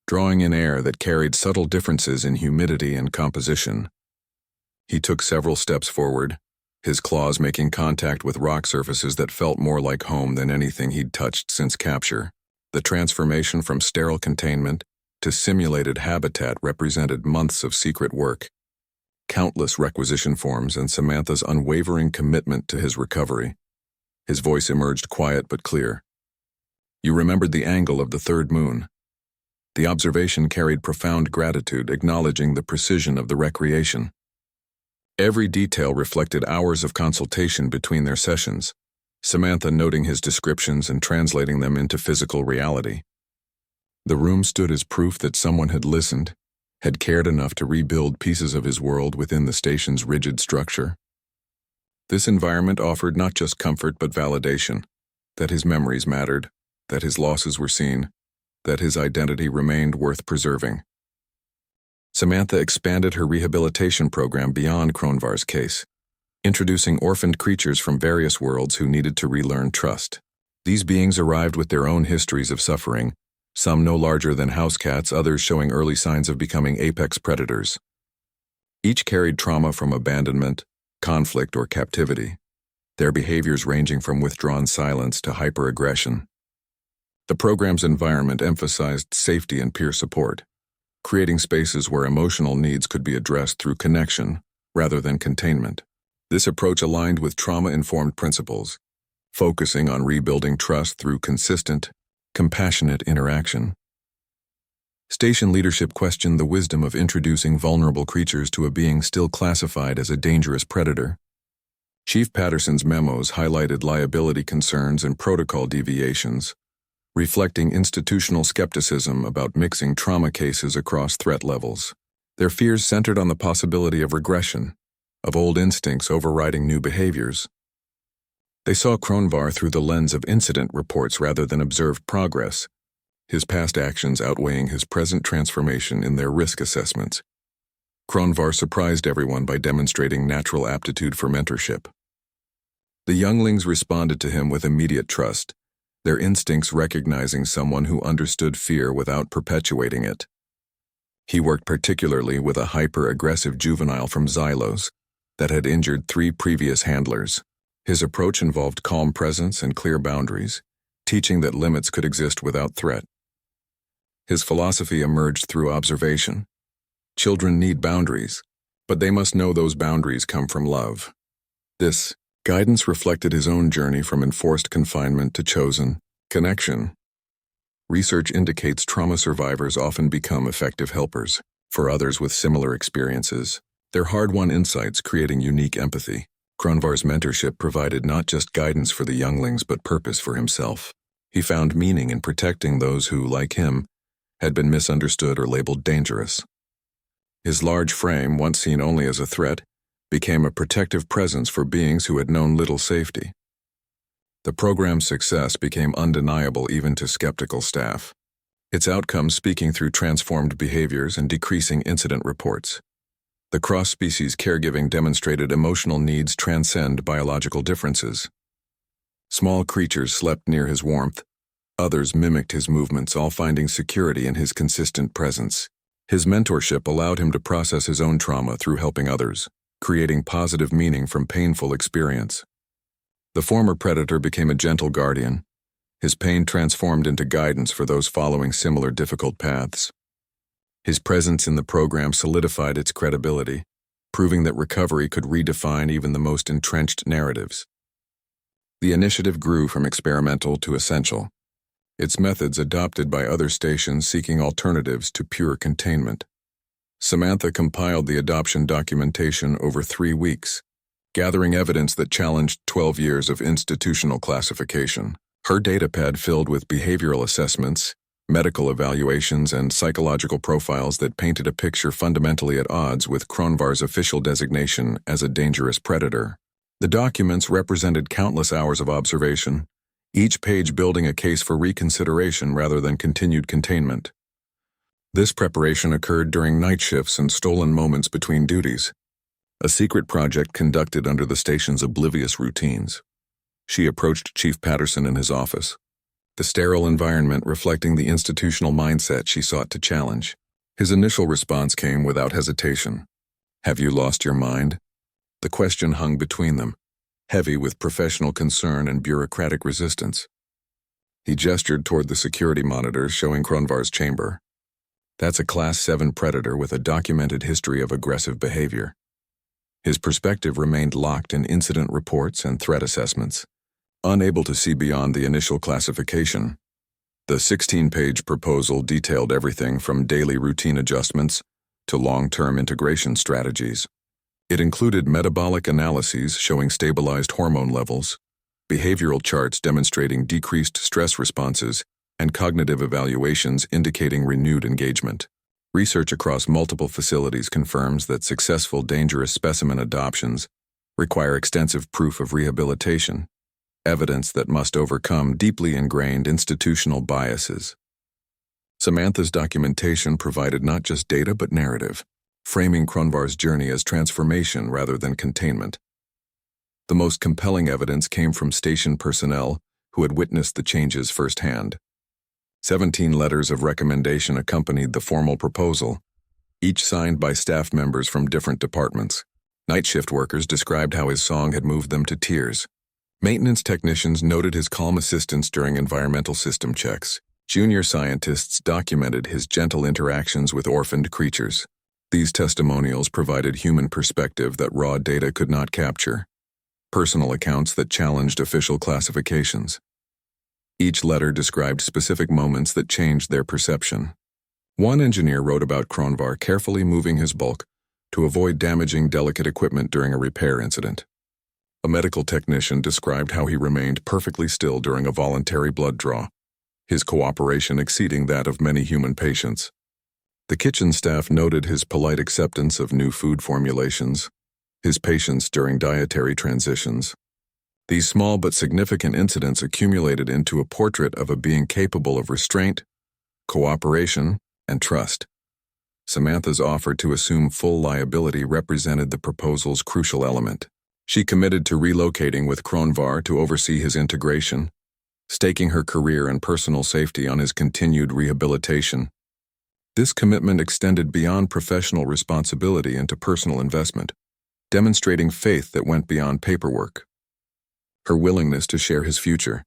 drawing in air that carried subtle differences in humidity and composition. He took several steps forward, his claws making contact with rock surfaces that felt more like home than anything he'd touched since capture. The transformation from sterile containment to simulated habitat represented months of secret work, countless requisition forms, and Samantha's unwavering commitment to his recovery. His voice emerged quiet but clear. "You remembered the angle of the third moon." The observation carried profound gratitude, acknowledging the precision of the recreation. Every detail reflected hours of consultation between their sessions, Samantha noting his descriptions and translating them into physical reality. The room stood as proof that someone had listened, had cared enough to rebuild pieces of his world within the station's rigid structure. This environment offered not just comfort but validation, that his memories mattered, that his losses were seen, that his identity remained worth preserving. Samantha expanded her rehabilitation program beyond Kronvar's case, introducing orphaned creatures from various worlds who needed to relearn trust. These beings arrived with their own histories of suffering, some no larger than house cats, others showing early signs of becoming apex predators. Each carried trauma from abandonment, conflict, or captivity, their behaviors ranging from withdrawn silence to hyperaggression. The program's environment emphasized safety and peer support, creating spaces where emotional needs could be addressed through connection rather than containment. This approach aligned with trauma-informed principles, focusing on rebuilding trust through consistent, compassionate interaction. Station leadership questioned the wisdom of introducing vulnerable creatures to a being still classified as a dangerous predator. Chief Patterson's memos highlighted liability concerns and protocol deviations, reflecting institutional skepticism about mixing trauma cases across threat levels. Their fears centered on the possibility of regression, of old instincts overriding new behaviors. They saw Kronvar through the lens of incident reports rather than observed progress, his past actions outweighing his present transformation in their risk assessments. Kronvar surprised everyone by demonstrating natural aptitude for mentorship. The younglings responded to him with immediate trust, their instincts recognizing someone who understood fear without perpetuating it. He worked particularly with a hyper-aggressive juvenile from Xylos that had injured 3 previous handlers. His approach involved calm presence and clear boundaries, teaching that limits could exist without threat. His philosophy emerged through observation. Children need boundaries, but they must know those boundaries come from love. This guidance reflected his own journey from enforced confinement to chosen connection. Research indicates trauma survivors often become effective helpers for others with similar experiences, their hard-won insights creating unique empathy. Kronvar's mentorship provided not just guidance for the younglings but purpose for himself. He found meaning in protecting those who, like him, had been misunderstood or labeled dangerous. His large frame, once seen only as a threat, became a protective presence for beings who had known little safety. The program's success became undeniable even to skeptical staff, its outcomes speaking through transformed behaviors and decreasing incident reports. The cross-species caregiving demonstrated emotional needs transcend biological differences. Small creatures slept near his warmth, others mimicked his movements, all finding security in his consistent presence. His mentorship allowed him to process his own trauma through helping others, creating positive meaning from painful experience. The former predator became a gentle guardian, his pain transformed into guidance for those following similar difficult paths. His presence in the program solidified its credibility, proving that recovery could redefine even the most entrenched narratives. The initiative grew from experimental to essential, its methods adopted by other stations seeking alternatives to pure containment. Samantha compiled the adoption documentation over 3 weeks, gathering evidence that challenged 12 years of institutional classification. Her datapad filled with behavioral assessments, medical evaluations, and psychological profiles that painted a picture fundamentally at odds with Kronvar's official designation as a dangerous predator. The documents represented countless hours of observation, each page building a case for reconsideration rather than continued containment. This preparation occurred during night shifts and stolen moments between duties, a secret project conducted under the station's oblivious routines. She approached Chief Patterson in his office, the sterile environment reflecting the institutional mindset she sought to challenge. His initial response came without hesitation. "Have you lost your mind?" The question hung between them, heavy with professional concern and bureaucratic resistance. He gestured toward the security monitors showing Kronvar's chamber. "That's a Class 7 predator with a documented history of aggressive behavior." His perspective remained locked in incident reports and threat assessments, unable to see beyond the initial classification. The 16-page proposal detailed everything from daily routine adjustments to long-term integration strategies. It included metabolic analyses showing stabilized hormone levels, behavioral charts demonstrating decreased stress responses, and cognitive evaluations indicating renewed engagement. Research across multiple facilities confirms that successful dangerous specimen adoptions require extensive proof of rehabilitation, evidence that must overcome deeply ingrained institutional biases. Samantha's documentation provided not just data but narrative, framing Kronvar's journey as transformation rather than containment. The most compelling evidence came from station personnel who had witnessed the changes firsthand. 17 letters of recommendation accompanied the formal proposal, each signed by staff members from different departments. Night shift workers described how his song had moved them to tears, Maintenance technicians noted his calm assistance during environmental system checks. Junior scientists documented his gentle interactions with orphaned creatures. These testimonials provided human perspective that raw data could not capture, personal accounts that challenged official classifications. Each letter described specific moments that changed their perception. One engineer wrote about Kronvar carefully moving his bulk to avoid damaging delicate equipment during a repair incident. A medical technician described how he remained perfectly still during a voluntary blood draw, his cooperation exceeding that of many human patients. The kitchen staff noted his polite acceptance of new food formulations, his patience during dietary transitions. These small but significant incidents accumulated into a portrait of a being capable of restraint, cooperation, and trust. Samantha's offer to assume full liability represented the proposal's crucial element. She committed to relocating with Kronvar to oversee his integration, staking her career and personal safety on his continued rehabilitation. This commitment extended beyond professional responsibility into personal investment, demonstrating faith that went beyond paperwork. Her willingness to share his future,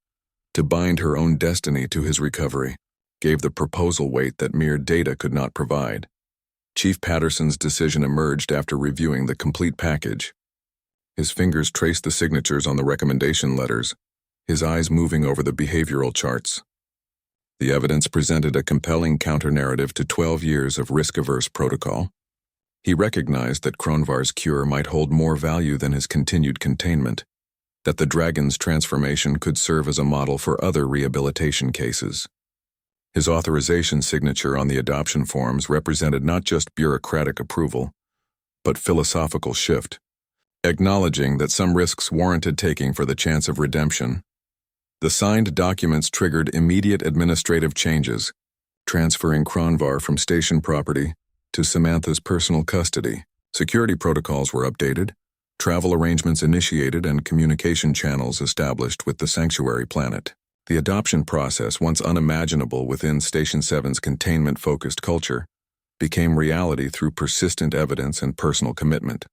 to bind her own destiny to his recovery, gave the proposal weight that mere data could not provide. Chief Patterson's decision emerged after reviewing the complete package. His fingers traced the signatures on the recommendation letters, his eyes moving over the behavioral charts. The evidence presented a compelling counter-narrative to 12 years of risk-averse protocol. He recognized that Kronvar's cure might hold more value than his continued containment, that the dragon's transformation could serve as a model for other rehabilitation cases. His authorization signature on the adoption forms represented not just bureaucratic approval, but philosophical shift, acknowledging that some risks warranted taking for the chance of redemption. The signed documents triggered immediate administrative changes, transferring Kronvar from station property to Samantha's personal custody. Security protocols were updated, travel arrangements initiated, and communication channels established with the sanctuary planet. The adoption process, once unimaginable within Station 7's containment-focused culture, became reality through persistent evidence and personal commitment.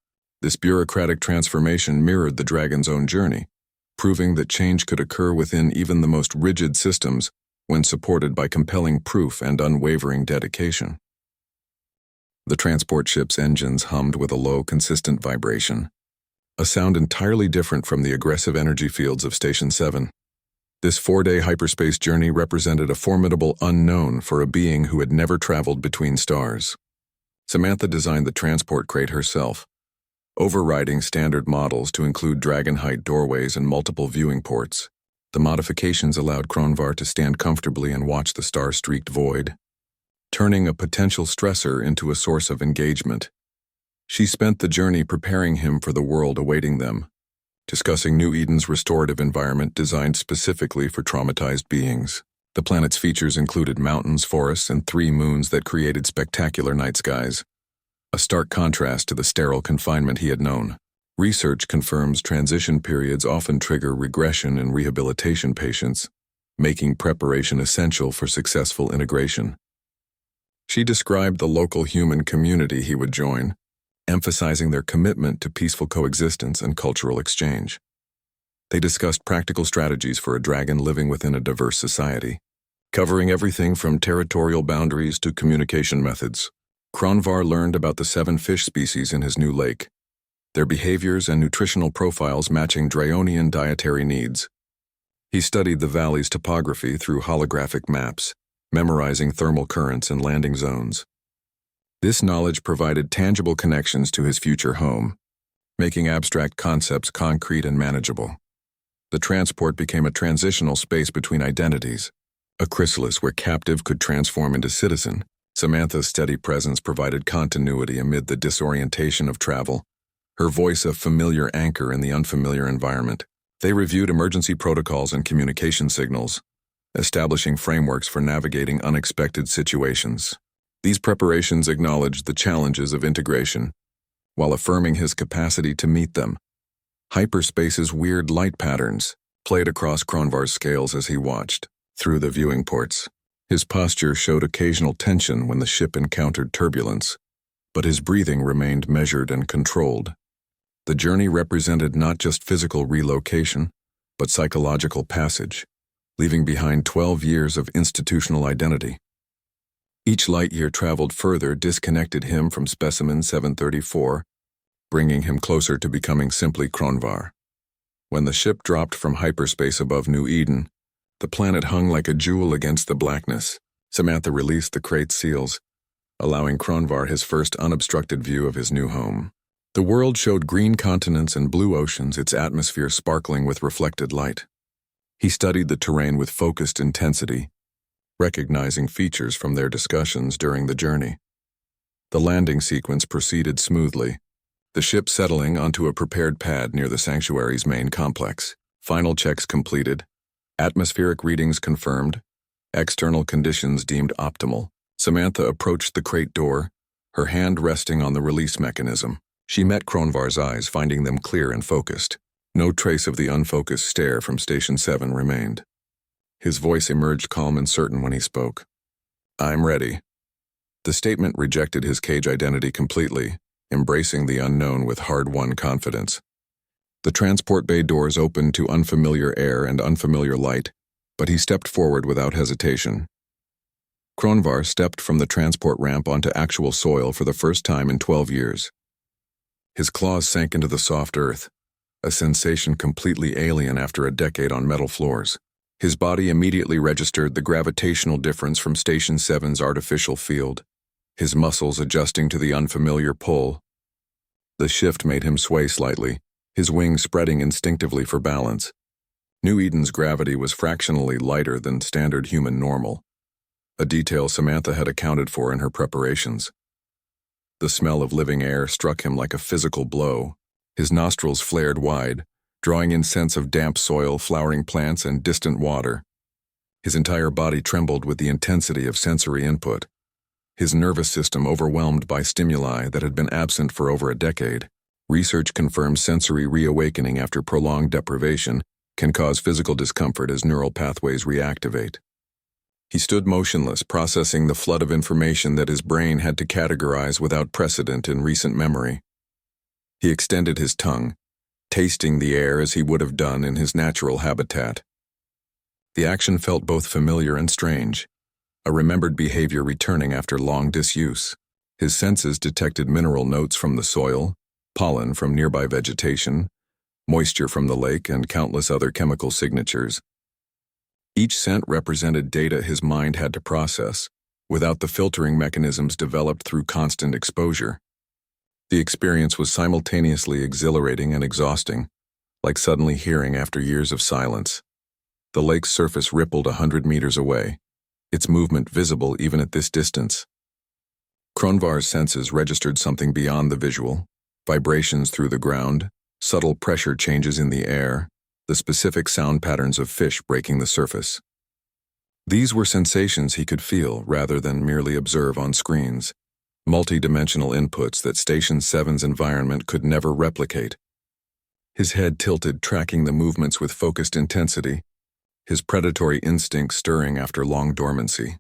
This bureaucratic transformation mirrored the dragon's own journey, proving that change could occur within even the most rigid systems when supported by compelling proof and unwavering dedication. The transport ship's engines hummed with a low, consistent vibration, a sound entirely different from the aggressive energy fields of Station 7. This 4-day hyperspace journey represented a formidable unknown for a being who had never traveled between stars. Samantha designed the transport crate herself, overriding standard models to include dragon-height doorways and multiple viewing ports. The modifications allowed Kronvar to stand comfortably and watch the star-streaked void, turning a potential stressor into a source of engagement. She spent the journey preparing him for the world awaiting them, discussing New Eden's restorative environment designed specifically for traumatized beings. The planet's features included mountains, forests, and 3 moons that created spectacular night skies, a stark contrast to the sterile confinement he had known. Research confirms transition periods often trigger regression in rehabilitation patients, making preparation essential for successful integration. She described the local human community he would join, emphasizing their commitment to peaceful coexistence and cultural exchange. They discussed practical strategies for a dragon living within a diverse society, covering everything from territorial boundaries to communication methods. Kronvar learned about the 7 fish species in his new lake, their behaviors and nutritional profiles matching Draionian dietary needs. He studied the valley's topography through holographic maps, memorizing thermal currents and landing zones. This knowledge provided tangible connections to his future home, making abstract concepts concrete and manageable. The transport became a transitional space between identities, a chrysalis where captive could transform into citizen. Samantha's steady presence provided continuity amid the disorientation of travel, her voice a familiar anchor in the unfamiliar environment. They reviewed emergency protocols and communication signals, establishing frameworks for navigating unexpected situations. These preparations acknowledged the challenges of integration, while affirming his capacity to meet them. Hyperspace's weird light patterns played across Kronvar's scales as he watched through the viewing ports. His posture showed occasional tension when the ship encountered turbulence, but his breathing remained measured and controlled. The journey represented not just physical relocation, but psychological passage, leaving behind 12 years of institutional identity. Each light year traveled further disconnected him from Specimen 734, bringing him closer to becoming simply Kronvar. When the ship dropped from hyperspace above New Eden, the planet hung like a jewel against the blackness. Samantha released the crate's seals, allowing Kronvar his first unobstructed view of his new home. The world showed green continents and blue oceans, its atmosphere sparkling with reflected light. He studied the terrain with focused intensity, recognizing features from their discussions during the journey. The landing sequence proceeded smoothly, the ship settling onto a prepared pad near the sanctuary's main complex. Final checks completed, atmospheric readings confirmed, external conditions deemed optimal. Samantha approached the crate door, her hand resting on the release mechanism. She met Kronvar's eyes, finding them clear and focused. No trace of the unfocused stare from Station 7 remained. His voice emerged calm and certain when he spoke. "I'm ready." The statement rejected his cage identity completely, embracing the unknown with hard-won confidence. The transport bay doors opened to unfamiliar air and unfamiliar light, but he stepped forward without hesitation. Kronvar stepped from the transport ramp onto actual soil for the first time in 12 years. His claws sank into the soft earth, a sensation completely alien after a decade on metal floors. His body immediately registered the gravitational difference from Station 7's artificial field, his muscles adjusting to the unfamiliar pull. The shift made him sway slightly, his wings spreading instinctively for balance. New Eden's gravity was fractionally lighter than standard human normal, a detail Samantha had accounted for in her preparations. The smell of living air struck him like a physical blow. His nostrils flared wide, drawing in scents of damp soil, flowering plants, and distant water. His entire body trembled with the intensity of sensory input, his nervous system overwhelmed by stimuli that had been absent for over a decade. Research confirms sensory reawakening after prolonged deprivation can cause physical discomfort as neural pathways reactivate. He stood motionless, processing the flood of information that his brain had to categorize without precedent in recent memory. He extended his tongue, tasting the air as he would have done in his natural habitat. The action felt both familiar and strange, a remembered behavior returning after long disuse. His senses detected mineral notes from the soil, pollen from nearby vegetation, moisture from the lake, and countless other chemical signatures. Each scent represented data his mind had to process, without the filtering mechanisms developed through constant exposure. The experience was simultaneously exhilarating and exhausting, like suddenly hearing after years of silence. The lake's surface rippled 100 meters away, its movement visible even at this distance. Kronvar's senses registered something beyond the visual, vibrations through the ground, subtle pressure changes in the air, the specific sound patterns of fish breaking the surface. These were sensations he could feel rather than merely observe on screens, multi-dimensional inputs that Station 7's environment could never replicate. His head tilted, tracking the movements with focused intensity, his predatory instinct stirring after long dormancy.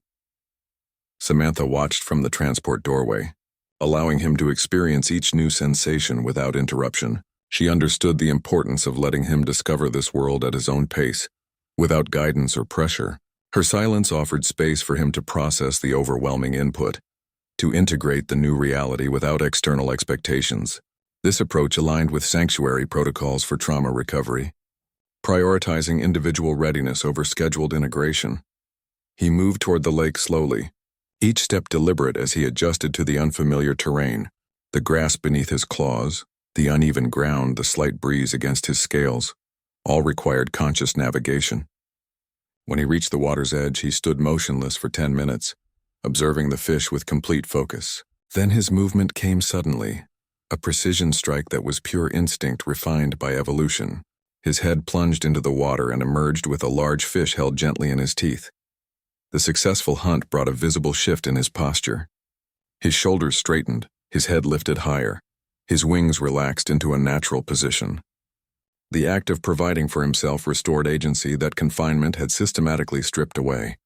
Samantha watched from the transport doorway, allowing him to experience each new sensation without interruption. She understood the importance of letting him discover this world at his own pace, without guidance or pressure. Her silence offered space for him to process the overwhelming input, to integrate the new reality without external expectations. This approach aligned with sanctuary protocols for trauma recovery, prioritizing individual readiness over scheduled integration. He moved toward the lake slowly, each step deliberate as he adjusted to the unfamiliar terrain, the grass beneath his claws, the uneven ground, the slight breeze against his scales, all required conscious navigation. When he reached the water's edge, he stood motionless for 10 minutes, observing the fish with complete focus. Then his movement came suddenly, a precision strike that was pure instinct refined by evolution. His head plunged into the water and emerged with a large fish held gently in his teeth. The successful hunt brought a visible shift in his posture. His shoulders straightened, his head lifted higher, his wings relaxed into a natural position. The act of providing for himself restored agency that confinement had systematically stripped away.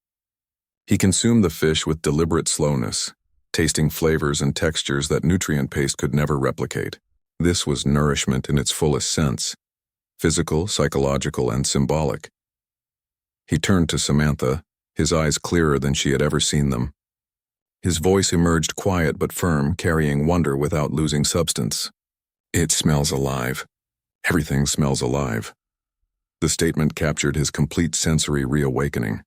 He consumed the fish with deliberate slowness, tasting flavors and textures that nutrient paste could never replicate. This was nourishment in its fullest sense. physical, psychological, and symbolic. He turned to Samantha, his eyes clearer than she had ever seen them. His voice emerged quiet but firm, carrying wonder without losing substance. It smells alive. Everything smells alive. The statement captured his complete sensory reawakening,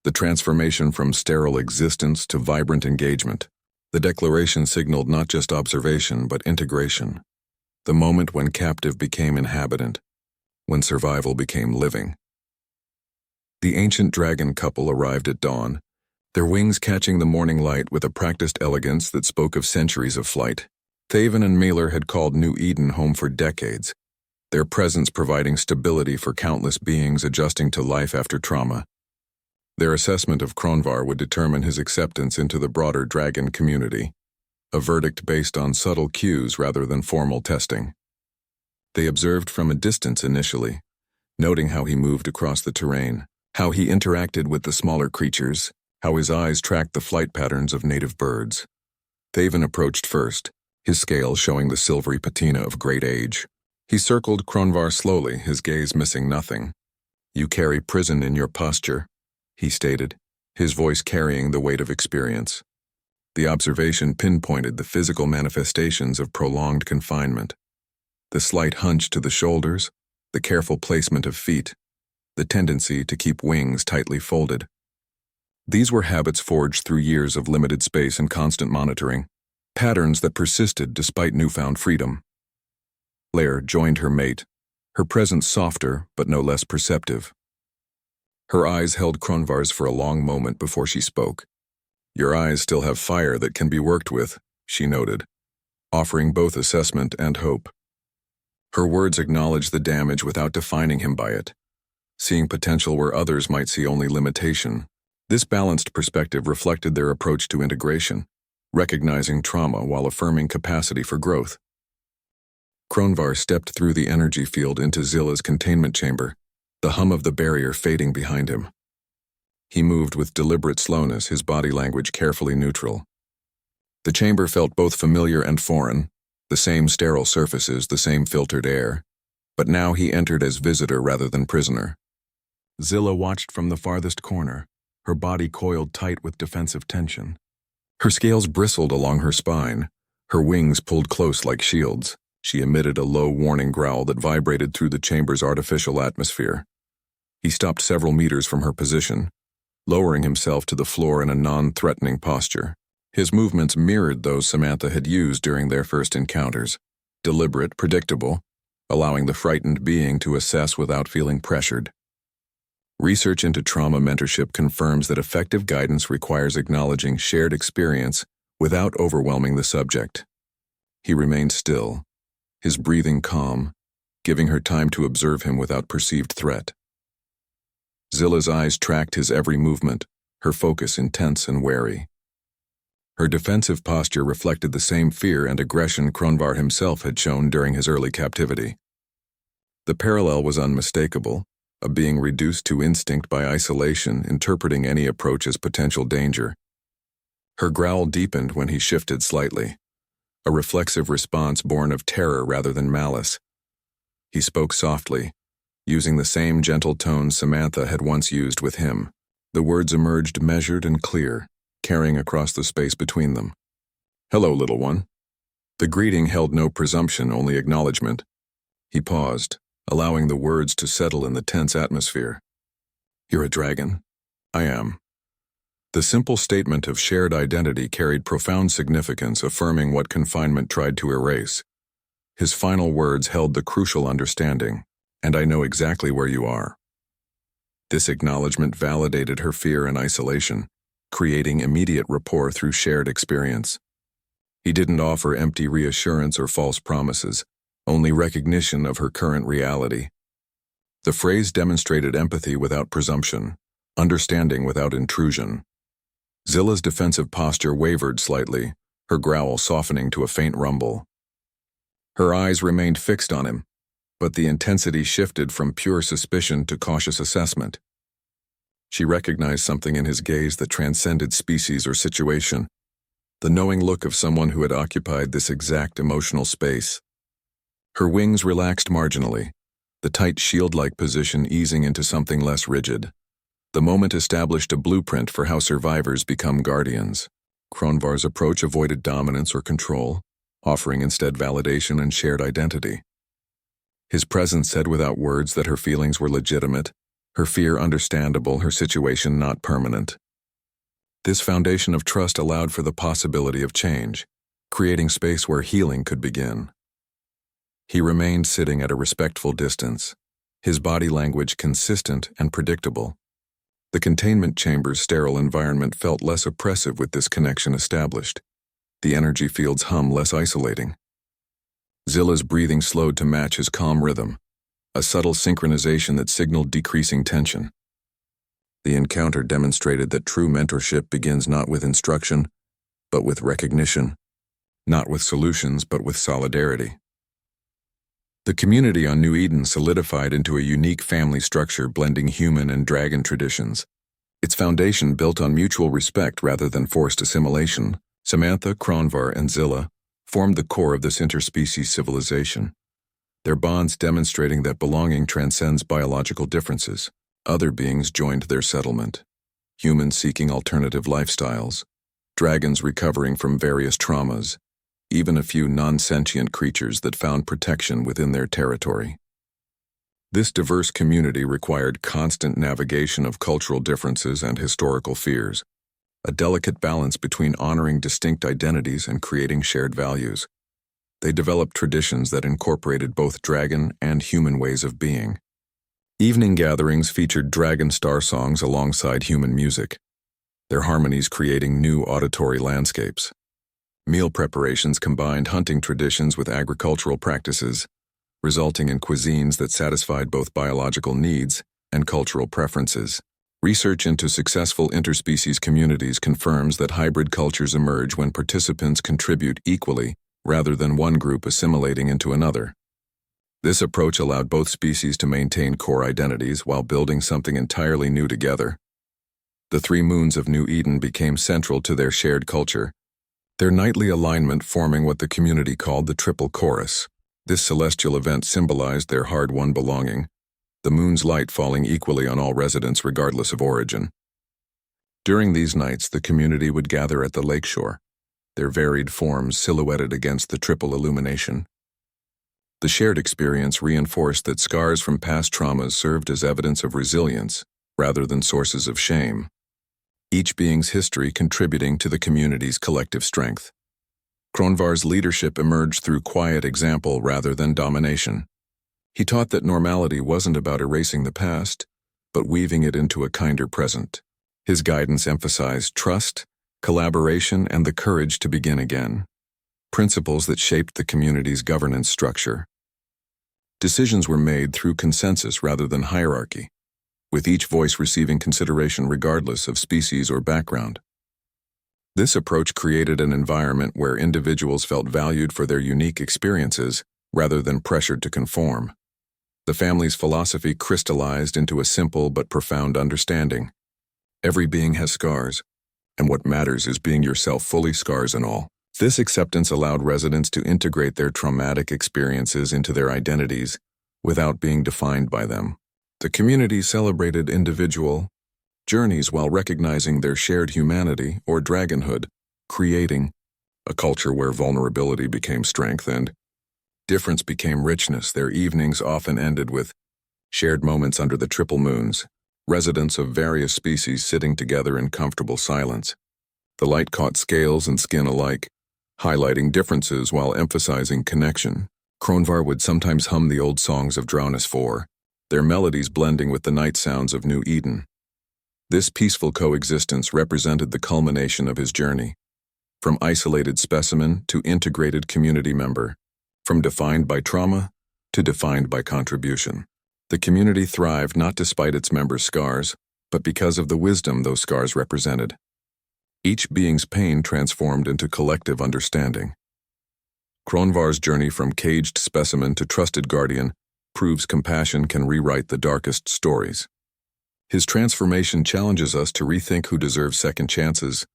the transformation from sterile existence to vibrant engagement. The declaration signaled not just observation but integration, the moment when captive became inhabitant, when survival became living. The ancient dragon couple arrived at dawn, their wings catching the morning light with a practiced elegance that spoke of centuries of flight. Thaven and Mailer had called New Eden home for decades, their presence providing stability for countless beings adjusting to life after trauma. Their assessment of Kronvar would determine his acceptance into the broader dragon community, a verdict based on subtle cues rather than formal testing. They observed from a distance initially, noting how he moved across the terrain, how he interacted with the smaller creatures, how his eyes tracked the flight patterns of native birds. Thaven approached first, his scales showing the silvery patina of great age. He circled Kronvar slowly, his gaze missing nothing. "You carry prison in your posture," he stated, his voice carrying the weight of experience. The observation pinpointed the physical manifestations of prolonged confinement. The slight hunch to the shoulders, the careful placement of feet, the tendency to keep wings tightly folded. These were habits forged through years of limited space and constant monitoring, patterns that persisted despite newfound freedom. Lair joined her mate, her presence softer but no less perceptive. Her eyes held Kronvar's for a long moment before she spoke. "Your eyes still have fire that can be worked with," she noted, offering both assessment and hope. Her words acknowledged the damage without defining him by it, seeing potential where others might see only limitation. This balanced perspective reflected their approach to integration, recognizing trauma while affirming capacity for growth. Kronvar stepped through the energy field into Zilla's containment chamber, the hum of the barrier fading behind him. He moved with deliberate slowness, his body language carefully neutral. The chamber felt both familiar and foreign, the same sterile surfaces, the same filtered air, but now he entered as visitor rather than prisoner. Zilla watched from the farthest corner, her body coiled tight with defensive tension. Her scales bristled along her spine, her wings pulled close like shields. She emitted a low warning growl that vibrated through the chamber's artificial atmosphere. He stopped several meters from her position, lowering himself to the floor in a non-threatening posture. His movements mirrored those Samantha had used during their first encounters, deliberate, predictable, allowing the frightened being to assess without feeling pressured. Research into trauma mentorship confirms that effective guidance requires acknowledging shared experience without overwhelming the subject. He remained still, his breathing calm, giving her time to observe him without perceived threat. Zilla's eyes tracked his every movement, her focus intense and wary. Her defensive posture reflected the same fear and aggression Kronvar himself had shown during his early captivity. The parallel was unmistakable, a being reduced to instinct by isolation, interpreting any approach as potential danger. Her growl deepened when he shifted slightly, a reflexive response born of terror rather than malice. He spoke softly, using the same gentle tone Samantha had once used with him. The words emerged measured and clear, carrying across the space between them. "Hello, little one." The greeting held no presumption, only acknowledgement. He paused, allowing the words to settle in the tense atmosphere. "You're a dragon?" "I am." The simple statement of shared identity carried profound significance, affirming what confinement tried to erase. His final words held the crucial understanding, "And I know exactly where you are." This acknowledgement validated her fear and isolation, creating immediate rapport through shared experience. He didn't offer empty reassurance or false promises, only recognition of her current reality. The phrase demonstrated empathy without presumption, understanding without intrusion. Zilla's defensive posture wavered slightly, her growl softening to a faint rumble. Her eyes remained fixed on him, but the intensity shifted from pure suspicion to cautious assessment. She recognized something in his gaze that transcended species or situation, the knowing look of someone who had occupied this exact emotional space. Her wings relaxed marginally, the tight shield-like position easing into something less rigid. The moment established a blueprint for how survivors become guardians. Kronvar's approach avoided dominance or control, offering instead validation and shared identity. His presence said without words that her feelings were legitimate, her fear understandable, her situation not permanent. This foundation of trust allowed for the possibility of change, creating space where healing could begin. He remained sitting at a respectful distance, his body language consistent and predictable. The containment chamber's sterile environment felt less oppressive with this connection established, the energy field's hum less isolating. Zilla's breathing slowed to match his calm rhythm, a subtle synchronization that signaled decreasing tension. The encounter demonstrated that true mentorship begins not with instruction, but with recognition, not with solutions, but with solidarity. The community on New Eden solidified into a unique family structure blending human and dragon traditions. Its foundation built on mutual respect rather than forced assimilation. Samantha, Kronvar, and Zilla formed the core of this interspecies civilization, their bonds demonstrating that belonging transcends biological differences. Other beings joined their settlement, humans seeking alternative lifestyles, dragons recovering from various traumas, even a few non-sentient creatures that found protection within their territory. This diverse community required constant navigation of cultural differences and historical fears, a delicate balance between honoring distinct identities and creating shared values. They developed traditions that incorporated both dragon and human ways of being. Evening gatherings featured dragon star songs alongside human music, their harmonies creating new auditory landscapes. Meal preparations combined hunting traditions with agricultural practices, resulting in cuisines that satisfied both biological needs and cultural preferences. Research into successful interspecies communities confirms that hybrid cultures emerge when participants contribute equally rather than one group assimilating into another. This approach allowed both species to maintain core identities while building something entirely new together. The 3 moons of New Eden became central to their shared culture, their nightly alignment forming what the community called the Triple Chorus. This celestial event symbolized their hard-won belonging, the moon's light falling equally on all residents regardless of origin. During these nights, the community would gather at the lakeshore, their varied forms silhouetted against the triple illumination. The shared experience reinforced that scars from past traumas served as evidence of resilience rather than sources of shame, each being's history contributing to the community's collective strength. Kronvar's leadership emerged through quiet example rather than domination. He taught that normality wasn't about erasing the past, but weaving it into a kinder present. His guidance emphasized trust, collaboration, and the courage to begin again, principles that shaped the community's governance structure. Decisions were made through consensus rather than hierarchy, with each voice receiving consideration regardless of species or background. This approach created an environment where individuals felt valued for their unique experiences rather than pressured to conform. The family's philosophy crystallized into a simple but profound understanding. Every being has scars, and what matters is being yourself fully, scars and all. This acceptance allowed residents to integrate their traumatic experiences into their identities without being defined by them. The community celebrated individual journeys while recognizing their shared humanity or dragonhood, creating a culture where vulnerability became strength and difference became richness. Their evenings often ended with shared moments under the triple moons, residents of various species sitting together in comfortable silence. The light caught scales and skin alike, highlighting differences while emphasizing connection. Kronvar would sometimes hum the old songs of Draunus IV, their melodies blending with the night sounds of New Eden. This peaceful coexistence represented the culmination of his journey, from isolated specimen to integrated community member, from defined by trauma to defined by contribution. The community thrived not despite its members' scars, but because of the wisdom those scars represented. Each being's pain transformed into collective understanding. Kronvar's journey from caged specimen to trusted guardian proves compassion can rewrite the darkest stories. His transformation challenges us to rethink who deserves second chances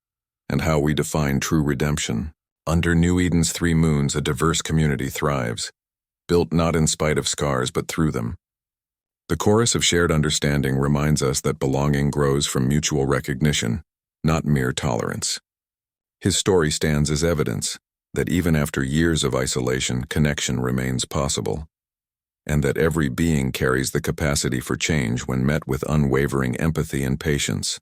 and how we define true redemption. Under New Eden's 3 moons, a diverse community thrives, built not in spite of scars but through them. The chorus of shared understanding reminds us that belonging grows from mutual recognition, not mere tolerance. His story stands as evidence that even after years of isolation, connection remains possible, and that every being carries the capacity for change when met with unwavering empathy and patience.